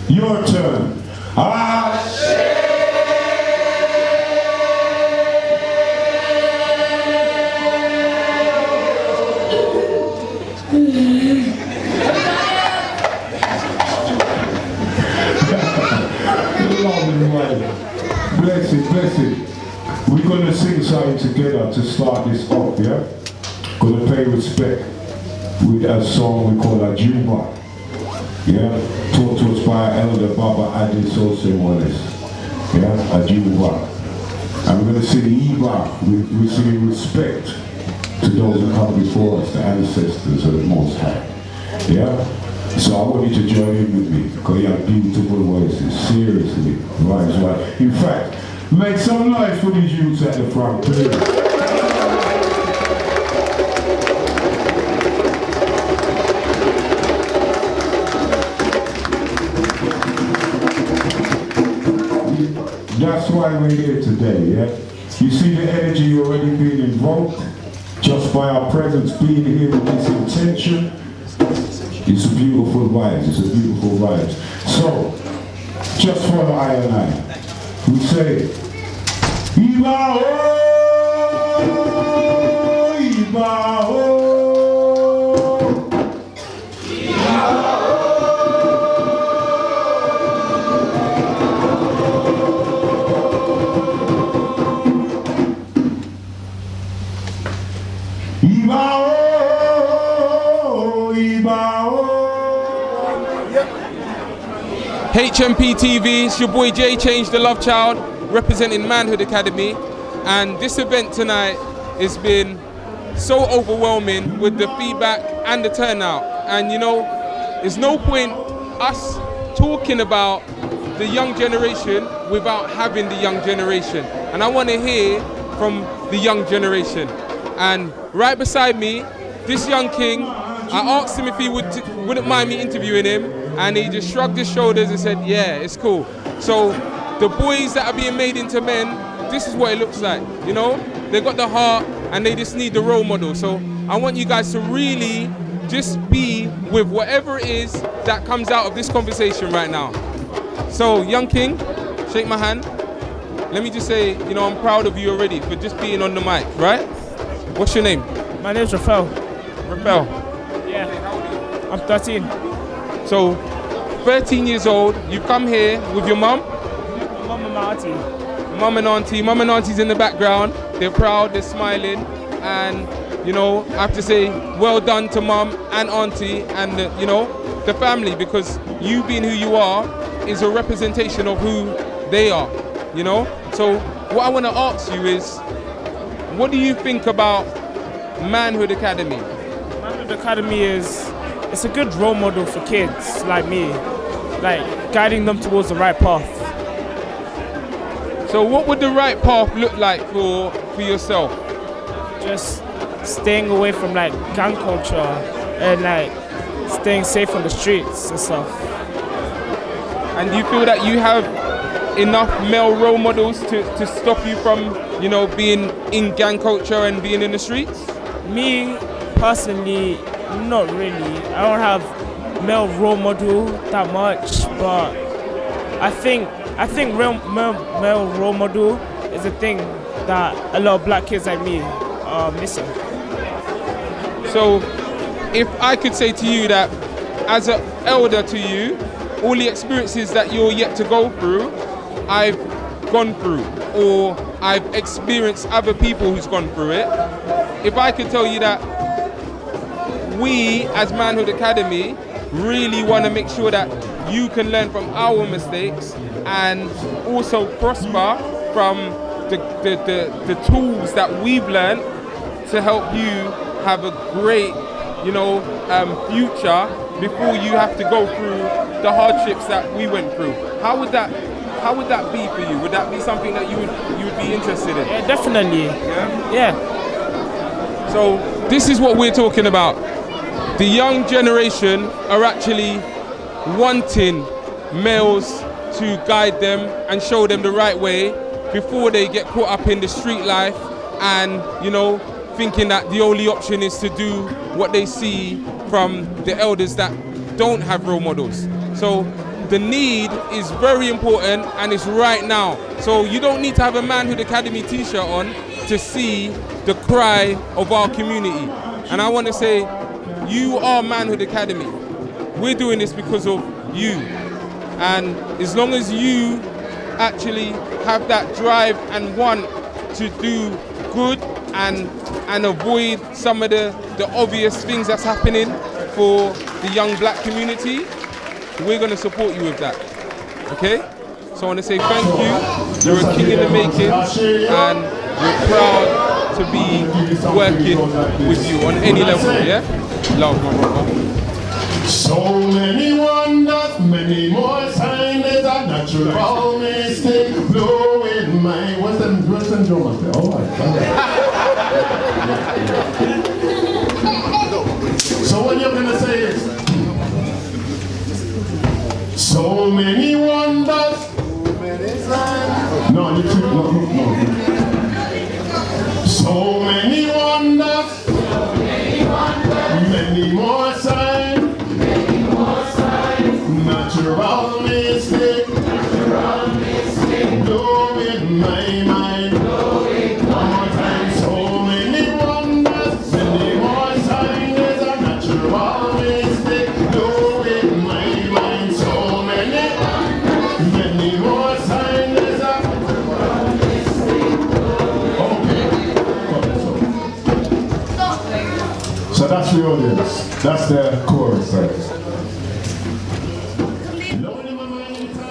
Your turn. Bless it, bless it. We're gonna sing something together to start this off, yeah? Gonna pay respect with a song we call a Juba. Yeah, taught to us by Elder Baba Adi Sose Wallace. Yeah, a Juba. And we're gonna sing Iba. We're singing respect to those who come before us, the ancestors of the Most High. Yeah? So I want you to join in with me, because you have beautiful voices, seriously. Right. In fact, make some noise for these youths at the front, please. That's why we're here today, yeah? You see the energy already being invoked, just by our presence being here with this intention. It's a beautiful vibe, it's a beautiful vibe. So, just follow I and I. We say, Iba oh, Iba oh, Iba oh, Iba oh, Iba oh. HMPTV, it's your boy Jay Change the Love Child, representing Manhood Academy, and this event tonight has been so overwhelming with the feedback and the turnout. And you know, there's no point us talking about the young generation without having the young generation. And I want to hear from the young generation. And right beside me, this young king, I asked him if he wouldn't mind me interviewing him, and he just shrugged his shoulders and said, yeah, it's cool. So the boys that are being made into men, this is what it looks like, you know? They got the heart and they just need the role model. So I want you guys to really just be with whatever it is that comes out of this conversation right now. So young king, shake my hand. Let me just say, you know, I'm proud of you already for just being on the mic, right? What's your name? My name's Rafael. Rafael? Yeah. I'm 13. So, 13 years old, you come here with your mum? Mum and my auntie. Mum and auntie. Mum and auntie's in the background. They're proud, they're smiling. And, you know, I have to say, well done to mum and auntie and, you know, the family, because you being who you are is a representation of who they are, you know? So, what I want to ask you is, what do you think about Manhood Academy? Manhood Academy it's a good role model for kids like me, like guiding them towards the right path. So what would the right path look like for yourself? Just staying away from like gang culture and like staying safe on the streets and stuff. And do you feel that you have enough male role models to stop you from, you know, being in gang culture and being in the streets? Me personally, not really. I don't have male role model that much, but I think male role model is a thing that a lot of black kids like me are missing. So, if I could say to you that, as an elder to you, all the experiences that you're yet to go through, I've gone through, or I've experienced other people who's gone through it. If I could tell you that we, as Manhood Academy, really want to make sure that you can learn from our mistakes and also prosper from the tools that we've learned to help you have a great, future before you have to go through the hardships that we went through. How would that be for you? Would that be something that you would be interested in? Yeah, definitely. Yeah. So this is what we're talking about. The young generation are actually wanting males to guide them and show them the right way before they get caught up in the street life and, thinking that the only option is to do what they see from the elders that don't have role models. So the need is very important and it's right now. So you don't need to have a Manhood Academy t-shirt on to see the cry of our community. And I want to say, you are Manhood Academy. We're doing this because of you. And as long as you actually have that drive and want to do good and avoid some of the obvious things that's happening for the young black community, we're going to support you with that. Okay? So I want to say thank you. You're a king in the making, and we're proud to be working with you on any level. Yeah? Love, my brother. So many wonders, many more signs. There's a natural mistake blowing my. What's the drum there? Oh my God. So what you're gonna say is, so many wonders, so many signs. No, you keep no. So many wonders, many more signs. Natural mistake, blowing my mind. One more time. So many wonders, many more signs. There's a natural mistake, blowing my mind. So many more signs. There's a natural mistake. Okay. So that's the audience. That's the chorus, right?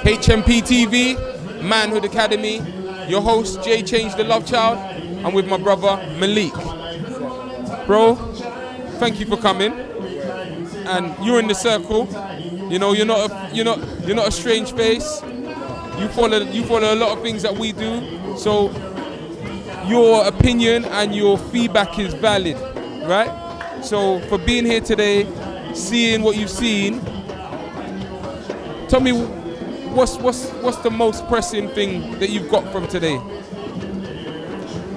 HMPTV, Manhood Academy, your host Jay Change the Love Child. I'm with my brother Malik. Bro, thank you for coming. And you're in the circle. You're not a strange face. You follow a lot of things that we do. So your opinion and your feedback is valid, right? So for being here today, seeing what you've seen, tell me what's the most pressing thing that you've got from today?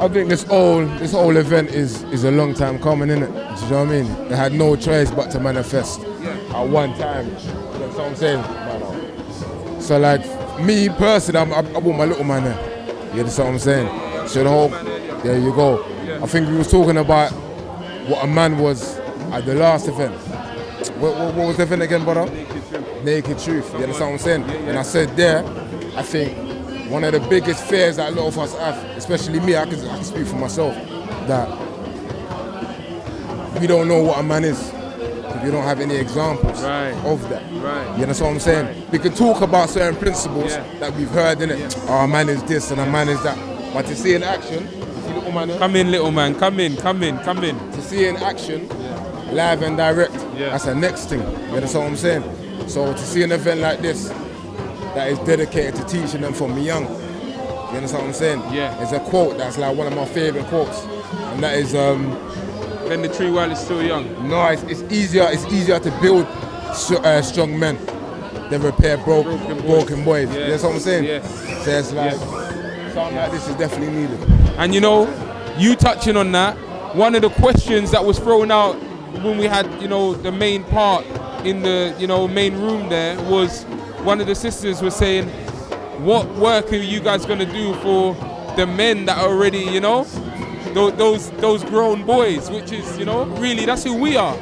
I think this whole event is a long time coming, innit? Do you know what I mean? They had no choice but to manifest at one time. That's what I'm saying. So like me personally, I want my little man there. You know what I'm saying? So the whole, there you go. I think we was talking about what a man was at the last event. What was the event again, brother? Naked Truth. You understand what I'm saying? And I said there, I think one of the biggest fears that a lot of us have, especially me, I can speak for myself, that we don't know what a man is. We don't have any examples of that. You understand what I'm saying? We can talk about certain principles that we've heard, innit? Oh, a man is this and a man is that. But to see in action, see little man. Come in, little man. Come in. To see in action, live and direct, that's the next thing. You understand what I'm saying? So to see an event like this that is dedicated to teaching them from young, you understand what I'm saying? Yeah. It's a quote that's like one of my favorite quotes, and that is bend the tree while it's still young. No, it's easier to build strong men than repair broken boys. You understand what I'm saying? Yes. So it's like something like this is definitely needed. And you touching on that, one of the questions that was thrown out when we had the main part in the main room there was, one of the sisters was saying, what work are you guys going to do for the men that are already those grown boys, which is really that's who we are.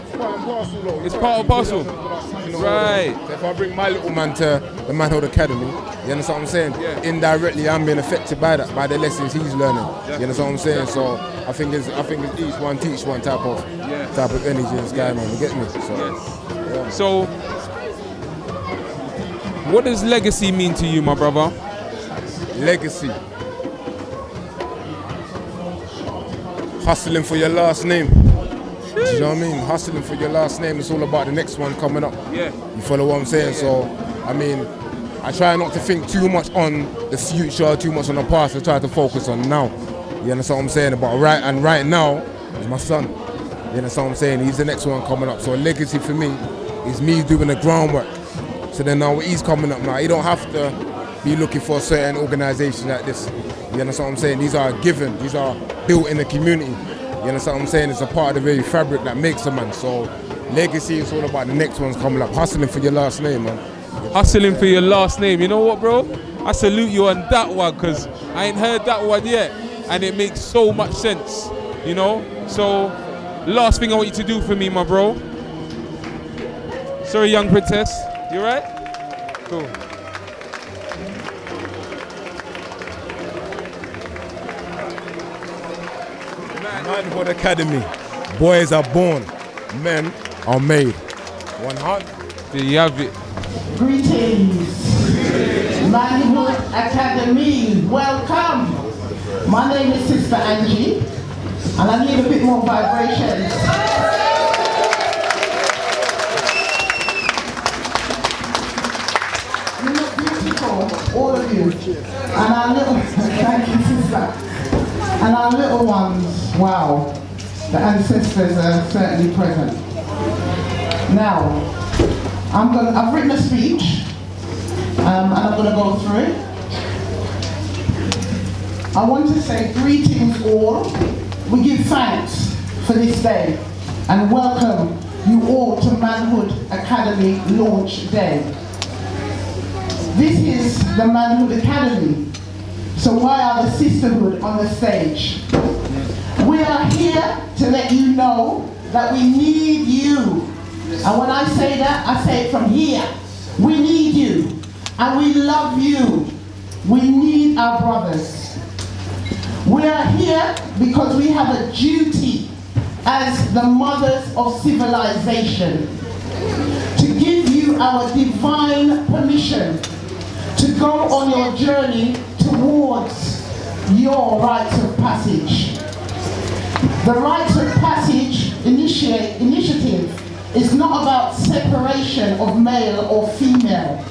It's part and parcel. Right. So if I bring my little man to the Manhood Academy, you understand what I'm saying? Yeah. Indirectly I'm being affected by that, by the lessons he's learning. You understand what I'm saying? So I think it's each one teach one type of energy in this guy, man. You get me? So So, what does legacy mean to you, my brother? Legacy. Hustling for your last name. Do you know what I mean? Hustling for your last name. It's all about the next one coming up. Yeah. You follow what I'm saying? So, I mean, I try not to think too much on the future, too much on the past. I try to focus on now. You understand what I'm saying? But right now is my son. You understand what I'm saying? He's the next one coming up. So legacy for me is me doing the groundwork. So then now he's coming up now. He don't have to be looking for a certain organisation like this. You understand what I'm saying? These are given. These are built in the community. You understand what I'm saying? It's a part of the very fabric that makes a man. So legacy is all about the next ones coming up. Hustling for your last name, man. Hustling for your last name. You know what, bro? I salute you on that one, because I ain't heard that one yet. And it makes so much sense, you know? So, last thing I want you to do for me, my bro. Sorry, young princess. You right? Cool. Manhood Academy. Boys are born, men are made. 100. There you have it. Greetings. Manhood Academy, welcome. My name is Sister Angie, and I need a bit more vibrations. You look beautiful, all of you. And our little, thank you, Sister. And our little ones, wow. The ancestors are certainly present. Now, I've written a speech, and I'm going to go through it. I want to say greetings all. We give thanks for this day and welcome you all to Manhood Academy Launch Day. This is the Manhood Academy, so why are the sisterhood on the stage? We are here to let you know that we need you. And when I say that, I say it from here. We need you, and we love you. We need our brothers. We are here because we have a duty as the mothers of civilization to give you our divine permission to go on your journey towards your rites of passage. The rites of passage initiative is not about separation of male or female.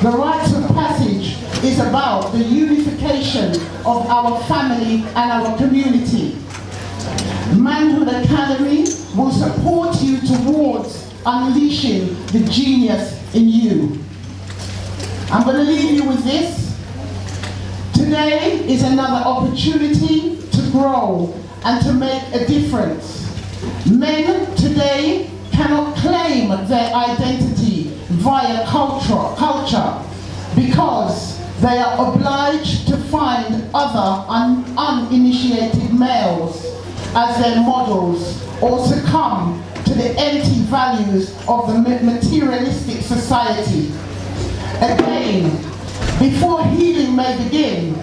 The rites of passage is about the unification of our family and our community. Manhood Academy will support you towards unleashing the genius in you. I'm going to leave you with this. Today is another opportunity to grow and to make a difference. Men today cannot claim their identity via culture because they are obliged to find other uninitiated males as their models or succumb to the empty values of the materialistic society. Again, before healing may begin,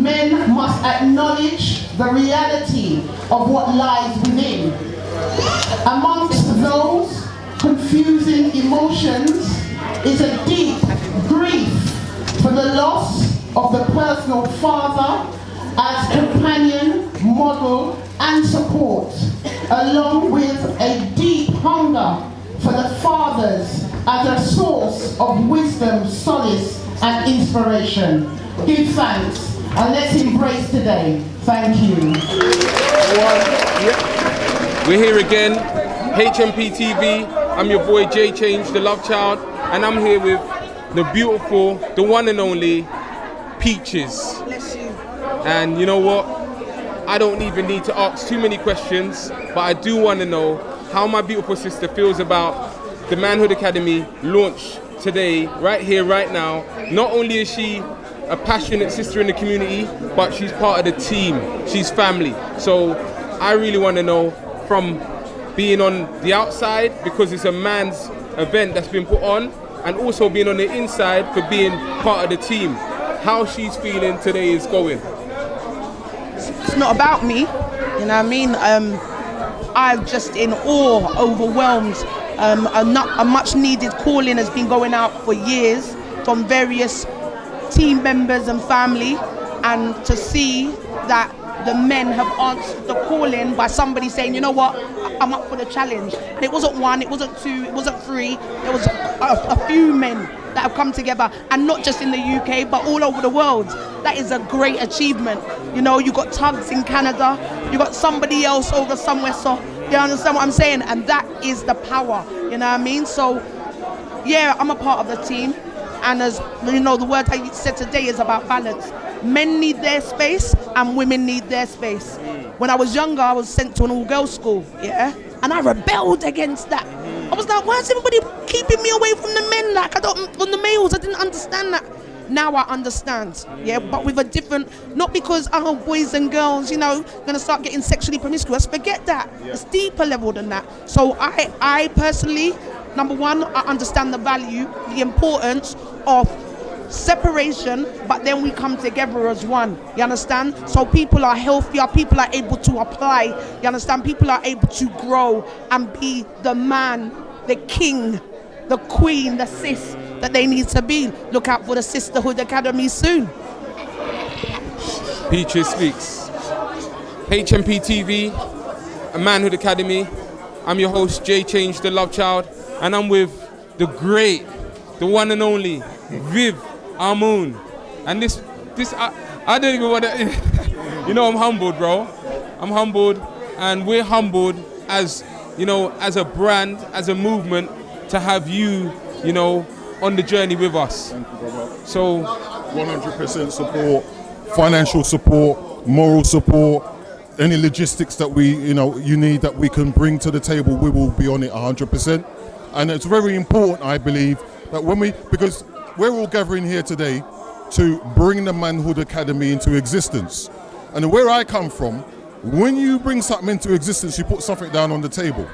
men must acknowledge the reality of what lies within. Amongst those confusing emotions is a deep grief for the loss of the personal father as companion, model, and support, along with a deep hunger for the fathers as a source of wisdom, solace, and inspiration. Give thanks, and let's embrace today. Thank you. We're here again, HMPTV. I'm your boy J Change, the love child, and I'm here with the beautiful, the one and only Peaches. Bless you. And you know what? I don't even need to ask too many questions, but I do want to know how my beautiful sister feels about the Manhood Academy launch today, right here, right now. Not only is she a passionate sister in the community, but she's part of the team. She's family. So I really want to know, from being on the outside, because it's a man's event that's been put on, and also being on the inside for being part of the team, how she's feeling today is going. It's not about me, you know what I mean? I'm just in awe, overwhelmed A much needed calling has been going out for years from various team members and family, and to see that the men have answered the calling by somebody saying, you know what, I'm up for the challenge. And it wasn't one, it wasn't two, it wasn't three, there was a few men that have come together, and not just in the UK but all over the world. That is a great achievement. You know, you got Tugs in Canada, you got somebody else over somewhere, so you understand what I'm saying? And that is the power, you know what I mean? So yeah, I'm a part of the team, and as you know, the word I said today is about balance. Men need their space and women need their space. When I was younger, I was sent to an all-girls school, yeah? And I rebelled against that. I was like, why is everybody keeping me away from the men, like from the males? I didn't understand that. Now I understand, yeah, but with a different, not because, oh, boys and girls, you know, gonna start getting sexually promiscuous. Forget that. Yeah. It's deeper level than that. So I personally, number one, I understand the value, the importance of separation, but then we come together as one, you understand? So people are healthier, people are able to apply, you understand? People are able to grow and be the man, the king, the queen, the sis that they need to be. Look out for the Sisterhood Academy soon. Peaches Speaks. HMPTV, a Manhood Academy. I'm your host, J Change, the Love Child, and I'm with the great, the one and only, Viv Ahmun. And this I don't even want to, you know, I'm humbled, bro. I'm humbled, and we're humbled as, you know, as a brand, as a movement, to have you, you know, on the journey with us. Thank you, brother. So 100% support, financial support, moral support, any logistics that you need that we can bring to the table, we will be on it 100%. And it's very important, I believe, that because we're all gathering here today to bring the Manhood Academy into existence. And where I come from, when you bring something into existence, you put something down on the table.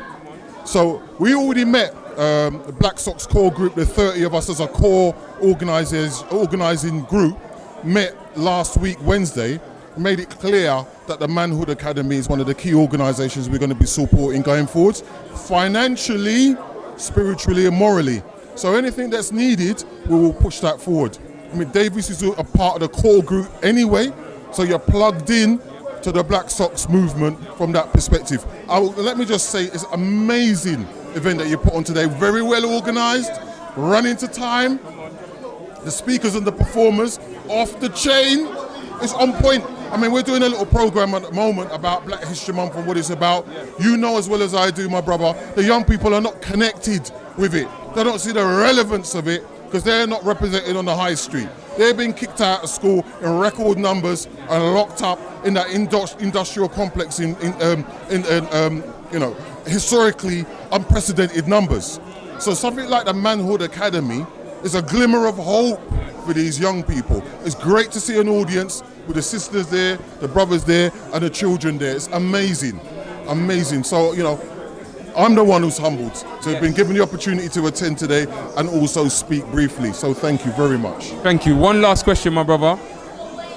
So we already met the Black Sox core group, the 30 of us as a core organising group, met last week, Wednesday, made it clear that the Manhood Academy is one of the key organisations we're going to be supporting going forwards, financially, spiritually and morally. So anything that's needed, we will push that forward. I mean, Davis is a part of the core group anyway, so you're plugged in to the Black Sox movement from that perspective. Let me just say, it's an amazing event that you put on today. Very well organised, running to time. The speakers and the performers off the chain. It's on point. I mean, we're doing a little program at the moment about Black History Month and what it's about. You know as well as I do, my brother, the young people are not connected with it. They don't see the relevance of it because they're not represented on the high street. They've been kicked out of school in record numbers and locked up in that industrial complex in historically unprecedented numbers. So something like the Manhood Academy is a glimmer of hope for these young people. It's great to see an audience with the sisters there, the brothers there, and the children there. It's amazing, amazing. So, you know, I'm the one who's humbled to have been given the opportunity to attend today and also speak briefly. So thank you very much. Thank you. One last question, my brother.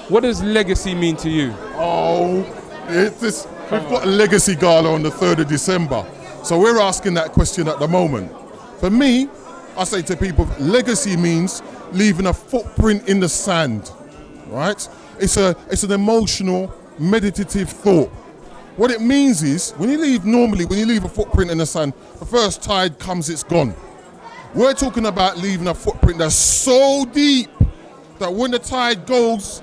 What does legacy mean to you? We've got a legacy gala on the 3rd of December. So we're asking that question at the moment. For me, I say to people, legacy means leaving a footprint in the sand, right? It's an emotional, meditative thought. What it means is, when you leave a footprint in the sand, the first tide comes, it's gone. We're talking about leaving a footprint that's so deep that when the tide goes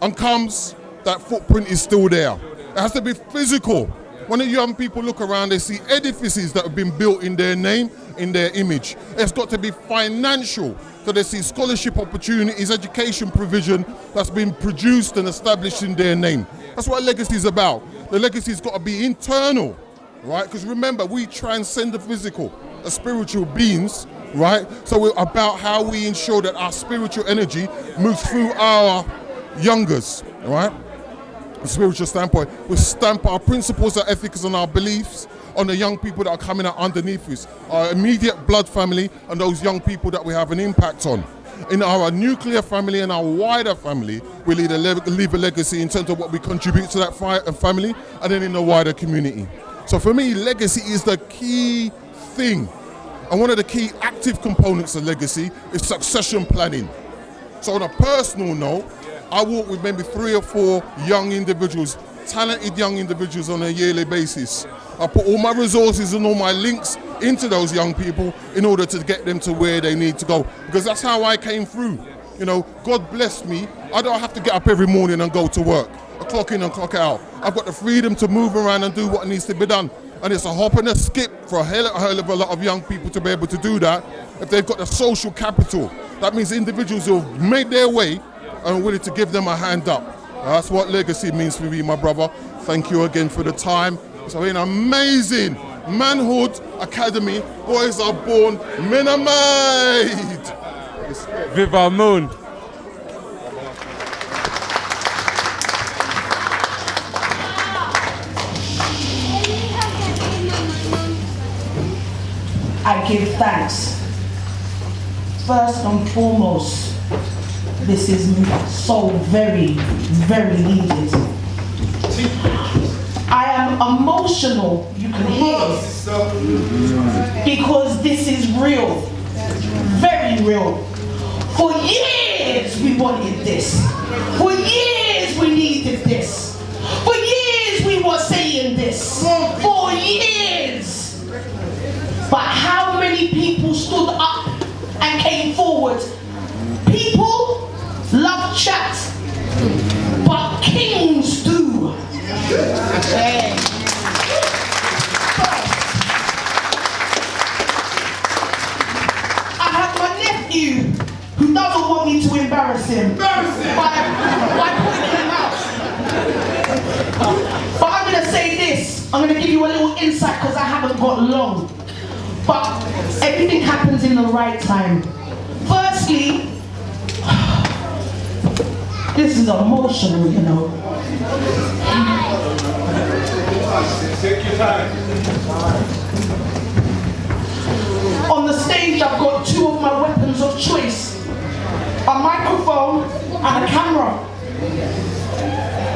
and comes, that footprint is still there. It has to be physical. When the young people look around, they see edifices that have been built in their name, in their image. It's got to be financial. So they see scholarship opportunities, education provision that's been produced and established in their name. That's what legacy is about. The legacy's got to be internal, right? Because remember, we transcend the physical as spiritual beings, right? So we're about how we ensure that our spiritual energy moves through our youngers, right? From a spiritual standpoint, we stamp our principles, our ethics and our beliefs on the young people that are coming out underneath us, our immediate blood family and those young people that we have an impact on. In our nuclear family and our wider family, we leave a legacy in terms of what we contribute to that family and then in the wider community. So for me, legacy is the key thing. And one of the key active components of legacy is succession planning. So on a personal note, I work with maybe 3 or 4 young individuals, talented young individuals on a yearly basis. I put all my resources and all my links into those young people in order to get them to where they need to go. Because that's how I came through. You know, God bless me. I don't have to get up every morning and go to work. I clock in and clock out. I've got the freedom to move around and do what needs to be done. And it's a hop and a skip for a hell of a lot of young people to be able to do that if they've got the social capital. That means individuals who have made their way and are willing to give them a hand up. That's what legacy means for me, my brother. Thank you again for the time. It's been amazing. Manhood Academy, boys are born, men are made. Viva Ahmun. I give thanks. First and foremost, this is so very, very needed. I am emotional, you can hear it, because this is real, very real. For years we wanted this. For years we needed this. For years we were saying this. For years. But how many people stood up and came forward? People love chat, but kings do. I have my nephew who doesn't want me to embarrass him by pointing him out. But I'm going to say this. I'm going to give you a little insight because I haven't got long. But everything happens in the right time. Firstly, this is emotional, you know. Take your time. On the stage, I've got 2 of my weapons of choice. A microphone and a camera.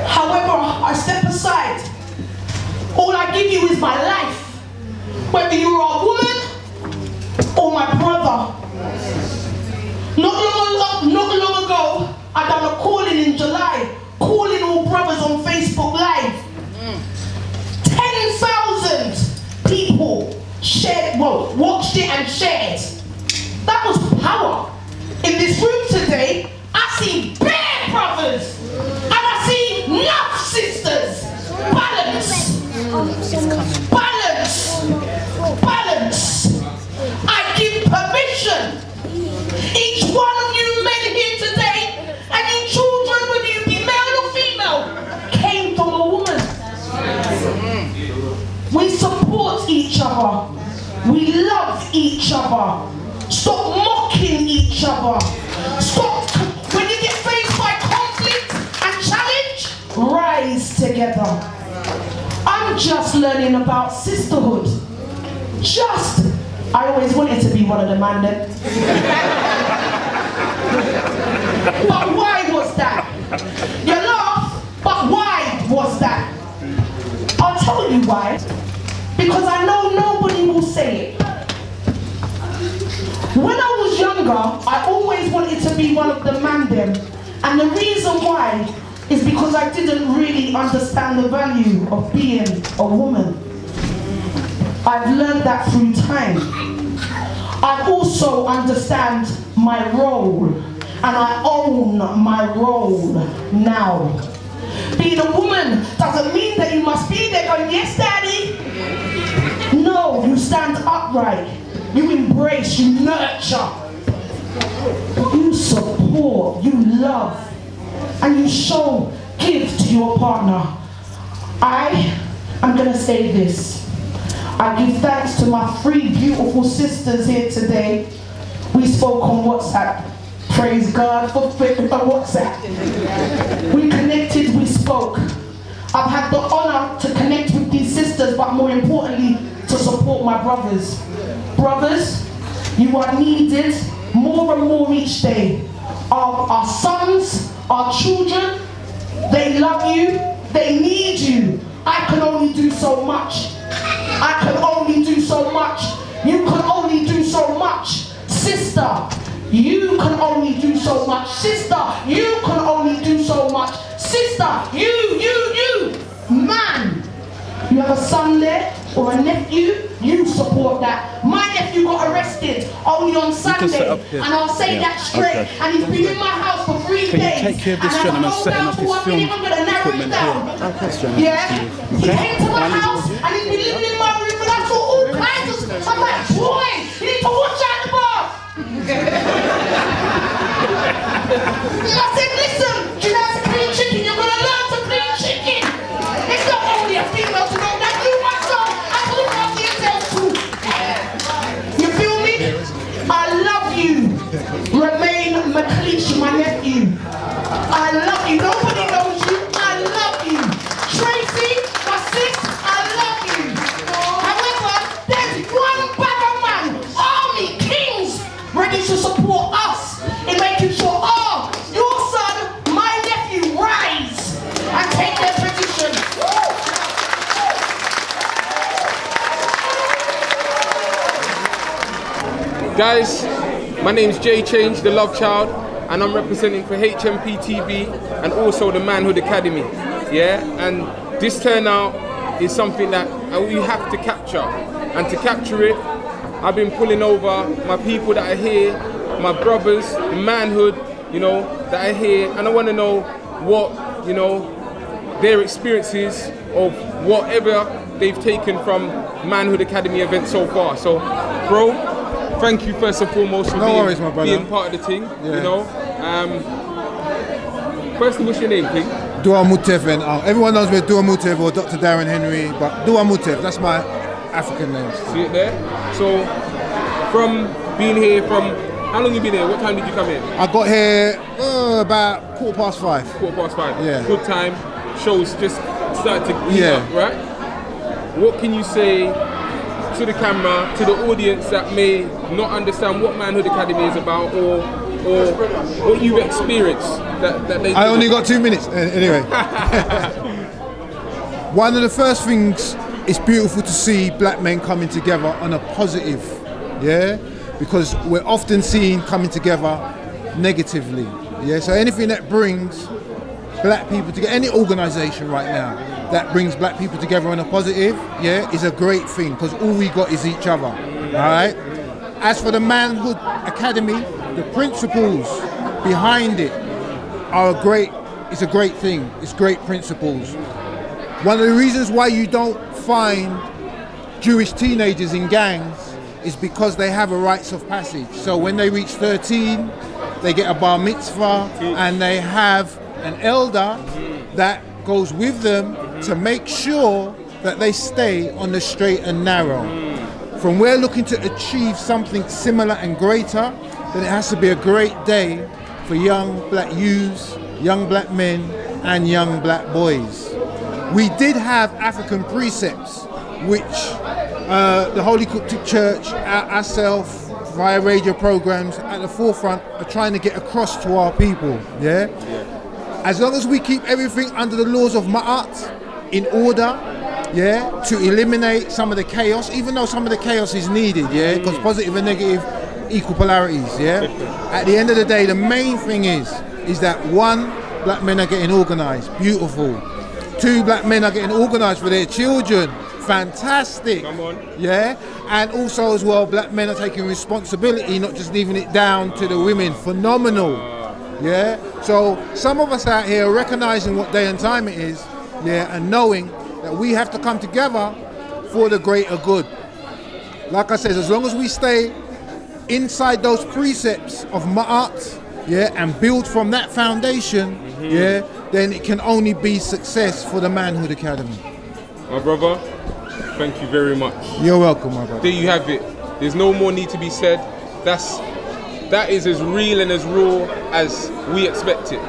However, I step aside. All I give you is my life. Whether you're a woman or my brother. Not long ago, I done a calling in July, calling all brothers on Facebook Live. 10,000 people watched it and shared. That was power. In this room today, I see bare brothers and I see enough sisters. Balance. Balance. I give permission. Each one of you men here today, and you children, whether you be male or female, came from a woman. We support each other. We love each other. Stop mocking each other. Stop. When you get faced by conflict and challenge, rise together. I'm just learning about sisterhood. I always wanted to be one of the man then. But why was that? You laugh, but why was that? I'll tell you why. Because I know nobody will say it. When I was younger, I always wanted to be one of the man them. And the reason why is because I didn't really understand the value of being a woman. I've learned that through time. I also understand my role, and I own my role now. Being a woman doesn't mean that you must be there going, yes, daddy. No, you stand upright. You embrace, you nurture. You support, you love, and you give to your partner. I'm going to say this. I give thanks to my 3 beautiful sisters here today. We spoke on WhatsApp. Praise God for WhatsApp. We connected, we spoke. I've had the honor to connect with these sisters, but more importantly, to support my brothers. Brothers, you are needed more and more each day. Our sons, our children, they love you, they need you. I can only do so much. I can only do so much. You can only do so much. Sister, you can only do so much. Sister, you can only do so much. Sister, you. Man, you have a son there or a nephew, you support that. My nephew got arrested only on Sunday, and I'll say that straight. And he's been in my house for 3 days. Can you take care of this gentleman setting up his film equipment here? Yeah, he came to my house and he's been living in my room, and I saw all kinds of stuff. I'm like, boy, you need to watch out the bar. I said, listen, do you know how to clean chicken? You're gonna learn to clean chicken. It's not only a female to know that you, my son, I look after yourself too. You feel me? I love you. Remain McLeish, my nephew. I love you. Nobody knows you. I love you. Tracy, my sis, I love you. However, there's one bagger man, army kings, ready to support us in making sure, your son, my nephew, rise and take their position. Guys, my name's J Change, the Love Child, and I'm representing for HMPTV and also the Manhood Academy. Yeah, and this turnout is something that we have to capture, and to capture it, I've been pulling over my people that are here, my brothers, the manhood, that are here, and I want to know what, their experiences of whatever they've taken from Manhood Academy events so far. So, bro, thank you first and foremost for being part of the team. Firstly, what's your name, King? Dua Mutev, and everyone knows me as Dua Mutev or Dr. Darren Henry, but Dua Mutev, that's my African name. See it there? So, from being here, how long you been here? What time did you come in? I got here about 5:15. 5:15. Yeah. Good time. Shows just started to heat up, right? What can you say to the camera, to the audience that may not understand what Manhood Academy is about, or what you've experienced that they? I only got 2 minutes. Anyway, one of the first things, it's beautiful to see black men coming together on a positive, because we're often seen coming together negatively, So anything that brings black people together, any organisation right now that brings black people together on a positive, is a great thing, because all we got is each other, all right? As for the Manhood Academy, the principles behind it are it's a great thing. It's great principles. One of the reasons why you don't find Jewish teenagers in gangs is because they have a rites of passage. So when they reach 13, they get a bar mitzvah, and they have an elder that goes with them to make sure that they stay on the straight and narrow. From we're looking to achieve something similar and greater, then it has to be a great day for young black youths, young black men, and young black boys. We did have African precepts, which the Holy Coptic Church, ourselves, via radio programs, at the forefront are trying to get across to our people, As long as we keep everything under the laws of Ma'at, in order, to eliminate some of the chaos, even though some of the chaos is needed, because positive and negative equal polarities, At the end of the day, the main thing is that 1, black men are getting organised, beautiful. 2, black men are getting organised for their children, fantastic. Come on. And also as well, black men are taking responsibility, not just leaving it down to the women, phenomenal. So some of us out here are recognising what day and time it is, and knowing that we have to come together for the greater good. Like I said, as long as we stay inside those precepts of Ma'at, and build from that foundation, then it can only be success for the Manhood Academy. My brother, thank you very much. You're welcome, my brother. There you have it. There's no more need to be said. That is as real and as raw as we expect it.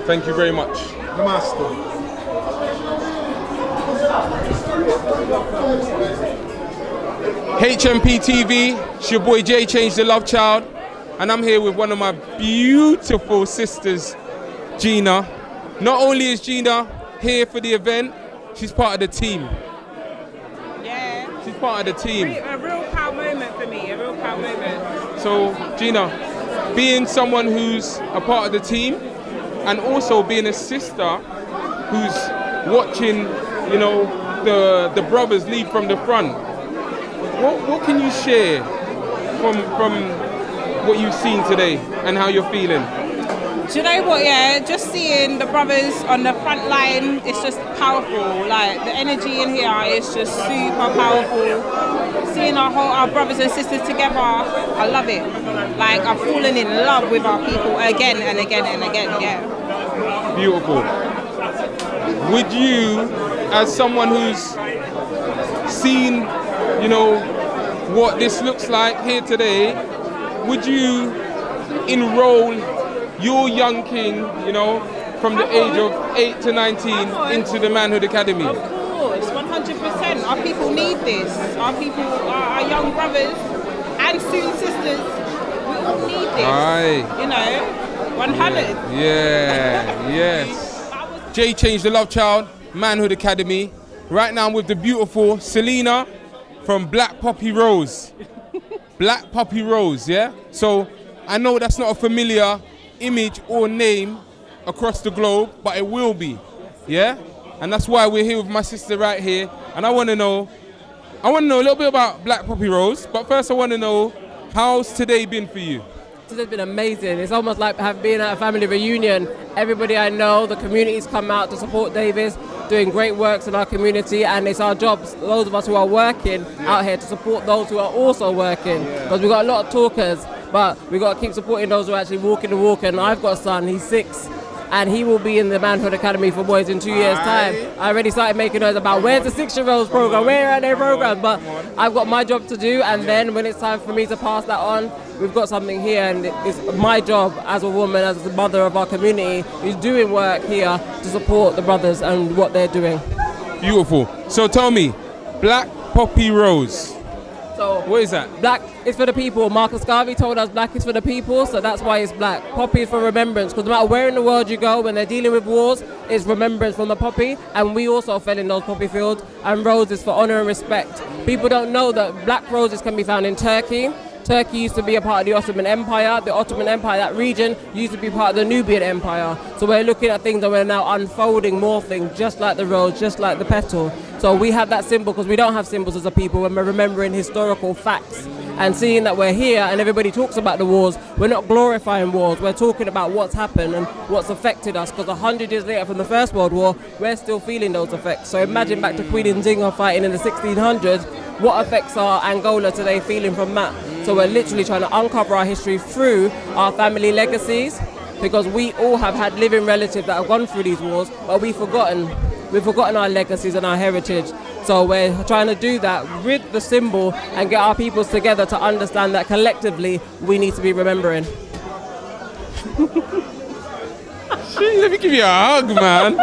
Thank you very much. Namaste. HMPTV, it's your boy J Change, the Love Child, and I'm here with one of my beautiful sisters, Gina. Not only is Gina here for the event, she's part of the team. Yeah. She's part of the team. A real proud moment for for me, a real proud moment. So, Gina, being someone who's a part of the team and also being a sister who's watching, you know, the brothers lead from the front, what can you share from what you've seen today and how you're feeling? Do you know what, yeah, just seeing the brothers on the front line, it's just powerful. Like, the energy in here is just super powerful. Seeing our brothers and sisters together, I love it. Like, I've fallen in love with our people again and again and again, yeah. Beautiful. Would you, as someone who's seen, you know, what this looks like here today, would you enroll your young king, you know, from the age of 8 to 19 into the Manhood Academy? Of course, 100%. Our people need this. Our people, our young brothers and soon sisters, we all need this. Aye. You know, 100. Yeah, yes. Jay changed the love child, Manhood Academy. Right now I'm with the beautiful Selena from Black Poppy Rose. Black Poppy Rose, yeah? So I know that's not a familiar image or name across the globe, but it will be, yeah? And that's why we're here with my sister right here. And I want to know a little bit about Black Poppy Rose, but first I want to know, how's today been for you? Today's been amazing. It's almost like being at a family reunion. Everybody I know, the community's come out to support Davis, doing great works in our community, and it's our jobs, those of us who are working out here, to support those who are also working. Because we've got a lot of talkers, but we've got to keep supporting those who are actually walking the walk. And I've got a son, he's 6, and he will be in the Manhood Academy for boys in 2 years' time. I already started making noise about where's the 6-year-olds program, where are their programs, but I've got my job to do, and then when it's time for me to pass that on, we've got something here, and it's my job as a woman, as the mother of our community, who's doing work here to support the brothers and what they're doing. Beautiful. So tell me, Black Poppy Rose. So what is that? Black is for the people. Marcus Garvey told us black is for the people, so that's why it's black. Poppy is for remembrance, because no matter where in the world you go, when they're dealing with wars, it's remembrance from the poppy, and we also fell in those poppy fields. And rose is for honor and respect. People don't know that black roses can be found in Turkey. Turkey used to be a part of the Ottoman Empire. The Ottoman Empire, that region, used to be part of the Nubian Empire. So we're looking at things and we're now unfolding more things, just like the rose, just like the petal. So we have that symbol because we don't have symbols as a people when we're remembering historical facts. And seeing that we're here and everybody talks about the wars, we're not glorifying wars, we're talking about what's happened and what's affected us, because 100 years later from the First World War, we're still feeling those effects. So imagine back to Queen Nzinga fighting in the 1600s, what effects are Angola today feeling from that? So we're literally trying to uncover our history through our family legacies, because we all have had living relatives that have gone through these wars, but we've forgotten our legacies and our heritage. So we're trying to do that with the symbol and get our peoples together to understand that collectively we need to be remembering. Let me give you a hug, man.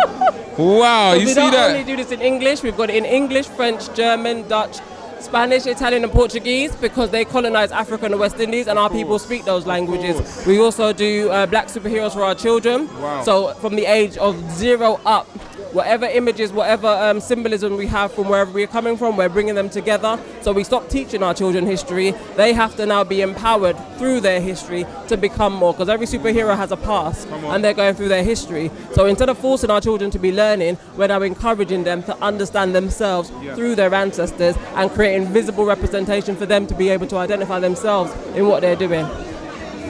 Wow, you see that? We don't only do this in English, we've got it in English, French, German, Dutch, Spanish, Italian and Portuguese, because they colonized Africa and the West Indies and our people speak those languages. We also do black superheroes for our children. Wow. So from the age of 0 up, whatever images, whatever symbolism we have from wherever we're coming from, we're bringing them together. So we stop teaching our children history. They have to now be empowered through their history to become more, because every superhero has a past and they're going through their history. So instead of forcing our children to be learning, we're now encouraging them to understand themselves through their ancestors and creating visible representation for them to be able to identify themselves in what they're doing.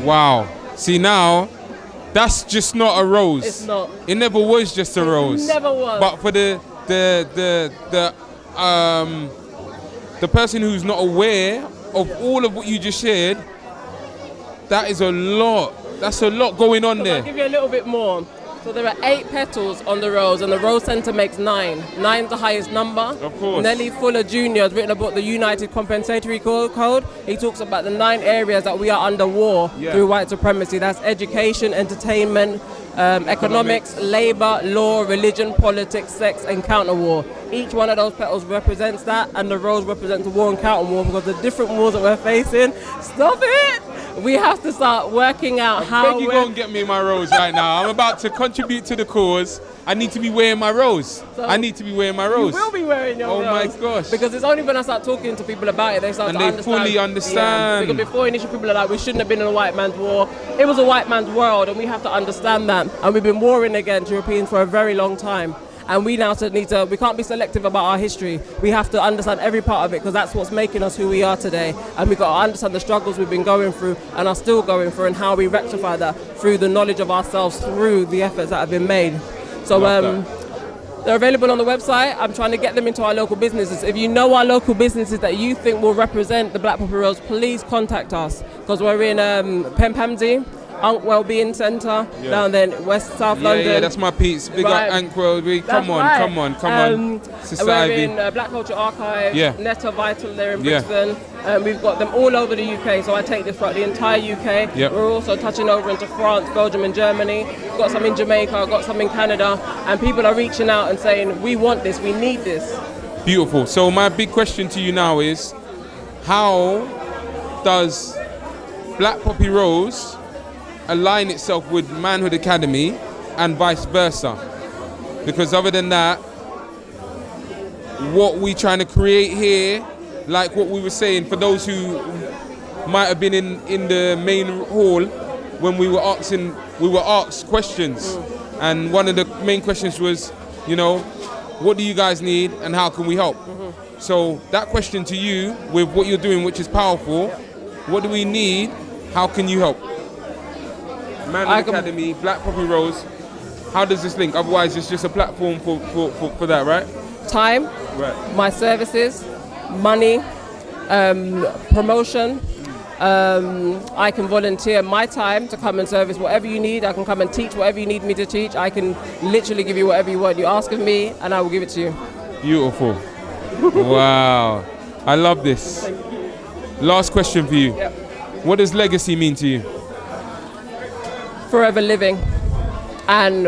Wow. See now, that's just not a rose. It's not. It never was just a rose. It never was. But for the person who's not aware of all of what you just shared, that is a lot. That's a lot going on there. I'll give you a little bit more. So there are 8 petals on the rose, and the rose center makes 9. 9's the highest number. Of course. Nellie Fuller Jr. has written about the United Compensatory Code. He talks about the 9 areas that we are under war through white supremacy. That's education, entertainment, economics, labor, law, religion, politics, sex, and counter-war. Each one of those petals represents that, and the rose represents war and counter-war, because the different wars that we're facing, stop it! We have to start working out how. I beg you go and get me my rose right now. I'm about to contribute to the cause. I need to be wearing my rose. I need to be wearing my rose. You will be wearing your rose. Oh my gosh. Because it's only when I start talking to people about it, they start and to they understand. fully understand. Yeah. Because before initially people are like, we shouldn't have been in a white man's war. It was a white man's world, and we have to understand that. And we've been warring against Europeans for a very long time. And we now we can't be selective about our history. We have to understand every part of it, because that's what's making us who we are today. And we've got to understand the struggles we've been going through and are still going through, and how we rectify that through the knowledge of ourselves, through the efforts that have been made. So they're available on the website. I'm trying to get them into our local businesses. If you know our local businesses that you think will represent the Black Poppy Rose, please contact us, because we're in Pempamsey, Unk Wellbeing Centre, down there in South London. Yeah, that's my piece. Big up Unk Wellbeing. Come on. Sister we're Ivy. in Black Culture Archive, Yeah. Netta Vital there in Brixton. We've got them all over the UK, so I take this throughout the entire UK. Yep. We're also touching over into France, Belgium and Germany. We've got some in Jamaica, got some in Canada, and people are reaching out and saying, we want this, we need this. Beautiful. So my big question to you now is, how does Black Poppy Rose align itself with Manhood Academy and vice versa? Because other than that, what we trying to create here, like what we were saying, for those who might have been in the main hall when we were asked questions, and one of the main questions was, what do you guys need and how can we help? So that question to you, with what you're doing, which is powerful, what do we need? How can you help? Manhood Academy, Black Poppy Rose, how does this link? Otherwise it's just a platform for that, right? Time, my services, money, promotion. I can volunteer my time to come and service whatever you need. I can come and teach whatever you need me to teach. I can literally give you whatever you want. You ask of me and I will give it to you. Beautiful. Wow. I love this. Last question for you. Yep. What does legacy mean to you? Forever living. And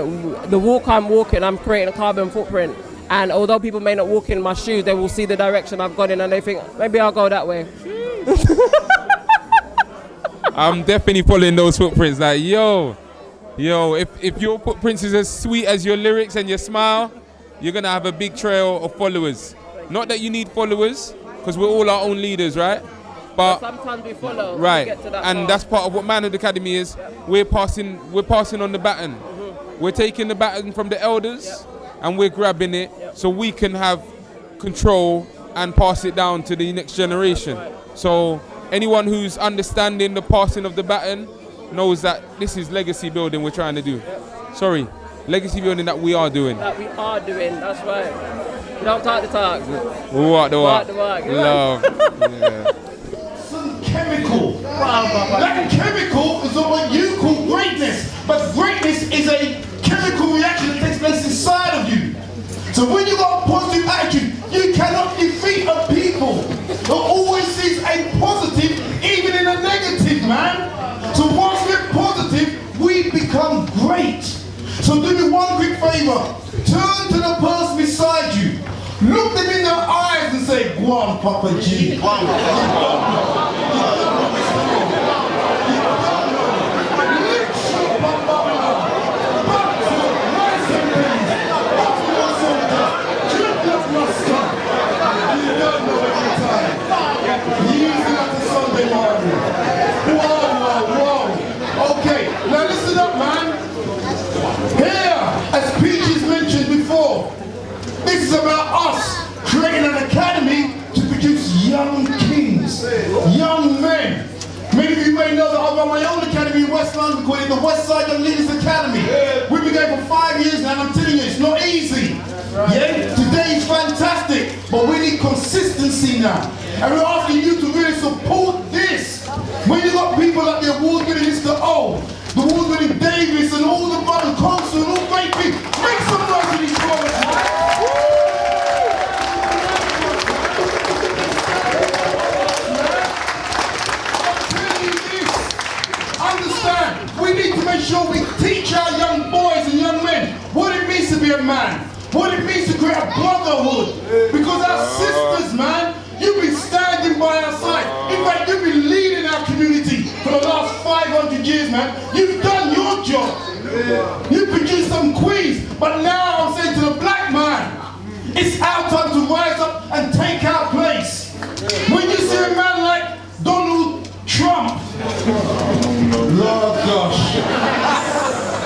the walk I'm walking, I'm creating a carbon footprint. And although people may not walk in my shoes, they will see the direction I've gone in and they think, maybe I'll go that way. I'm definitely following those footprints. Like, yo, if your footprints is as sweet as your lyrics and your smile, you're going to have a big trail of followers. Not that you need followers, because we're all our own leaders, right? But sometimes we follow. Right, to get to that and part. that's part of what Manhood Academy is. Yep. We're passing on the baton. We're taking the baton from the elders, and we're grabbing it so we can have control and pass it down to the next generation. So anyone who's understanding the passing of the baton knows that this is legacy building we're trying to do. Sorry, legacy building that we are doing. That we are doing, that's right. We don't talk the talk. Walk the walk. Love. Yeah. Chemical. That chemical is what you call greatness, but greatness is a chemical reaction that takes place inside of you. So when you got a positive attitude, you cannot defeat a people that always sees a positive, even in a negative, man. So once we're positive, we become great. So do me one quick favor. Turn to the person beside you. Look them in the eyes and say, go on, Papa G. Okay, now listen up, man. Here, as Peaches mentioned before, this is about us creating an academy to produce young kings, young men. Many of you may know that I run my own academy in West London, we call it the West Side Young Leaders Academy. We've been going for 5 years now, and I'm telling you, it's not easy. Yeah, today is fantastic, but we need consistency now. And we're asking you to really support this. When you got people like the award-winning Mr. O, the award-winning Davis, and all the brothers, Consul, and all great people, make some noise for these brothers. Understand, we need to make sure we teach our young boys be a man, what it means to create a brotherhood. Because our sisters, man, you've been standing by our side. In fact, you've been leading our community for the last 500 years, man. You've done your job. You produced some queens, but now I'm saying to the black man, it's our time to rise up and take our place. When you see a man like Donald Trump, Lord gosh,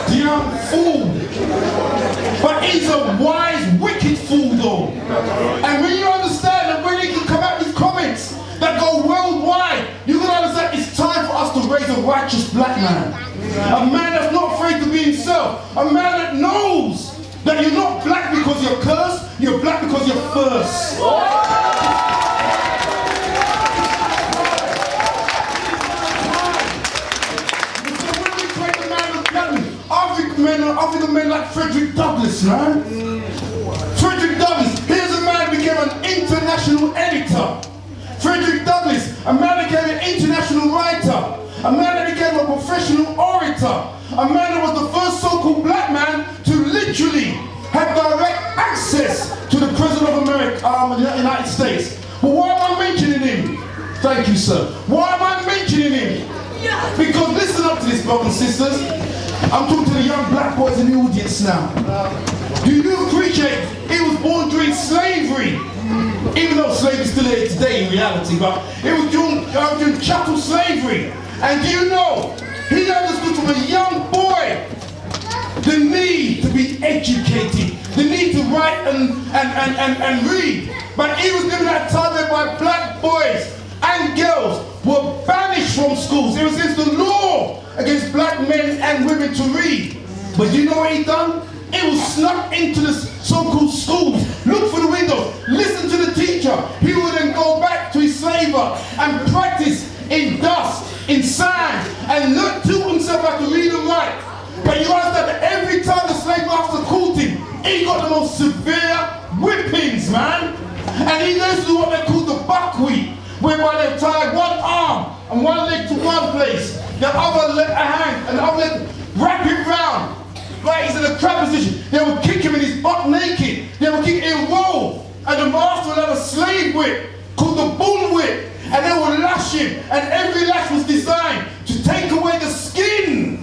the young fool, but he's a wise, wicked fool though. And when you understand that when he can come out with comments that go worldwide, you can understand it's time for us to raise a righteous black man. A man that's not afraid to be himself. A man that knows that you're not black because you're cursed, you're black because you're first. So when we create the Manhood Academy, I think of men like Frederick Douglass, man. Frederick Douglass, here's a man who became an international editor. Frederick Douglass, a man that became an international writer. A man that became a professional orator. A man that was the first so-called black man to literally have direct access to the President of America, the United States. But why am I mentioning him? Thank you, sir. Why am I mentioning him? Because listen up to this, brothers and sisters. I'm talking to the young black boys in the audience now. Do you appreciate he was born during slavery? Even though slavery is still here today in reality, but it was during chattel slavery. And do you know, he understood from a young boy the need to be educated, the need to write and read. But he was living at a time whereby black boys and girls were banished from schools. It was against the law against black men and women to read. But you know what he done? He was snuck into the so-called schools, look for the windows, listen to the teacher. He would then go back to his slaver and practice in dust, in sand, and learn to himself how to read and write. But you understand that every time the slave master caught him, he got the most severe whippings, man. And he used to do what they call the buckwheat, whereby they tie one arm and one leg to one place, the other leg, a hand, and the other leg, wrap it round. Right, he's in a crab position. They would kick him in his butt naked. They would kick him in roll. And the master would have a slave whip called the bull whip. And they would lash him. And every lash was designed to take away the skin.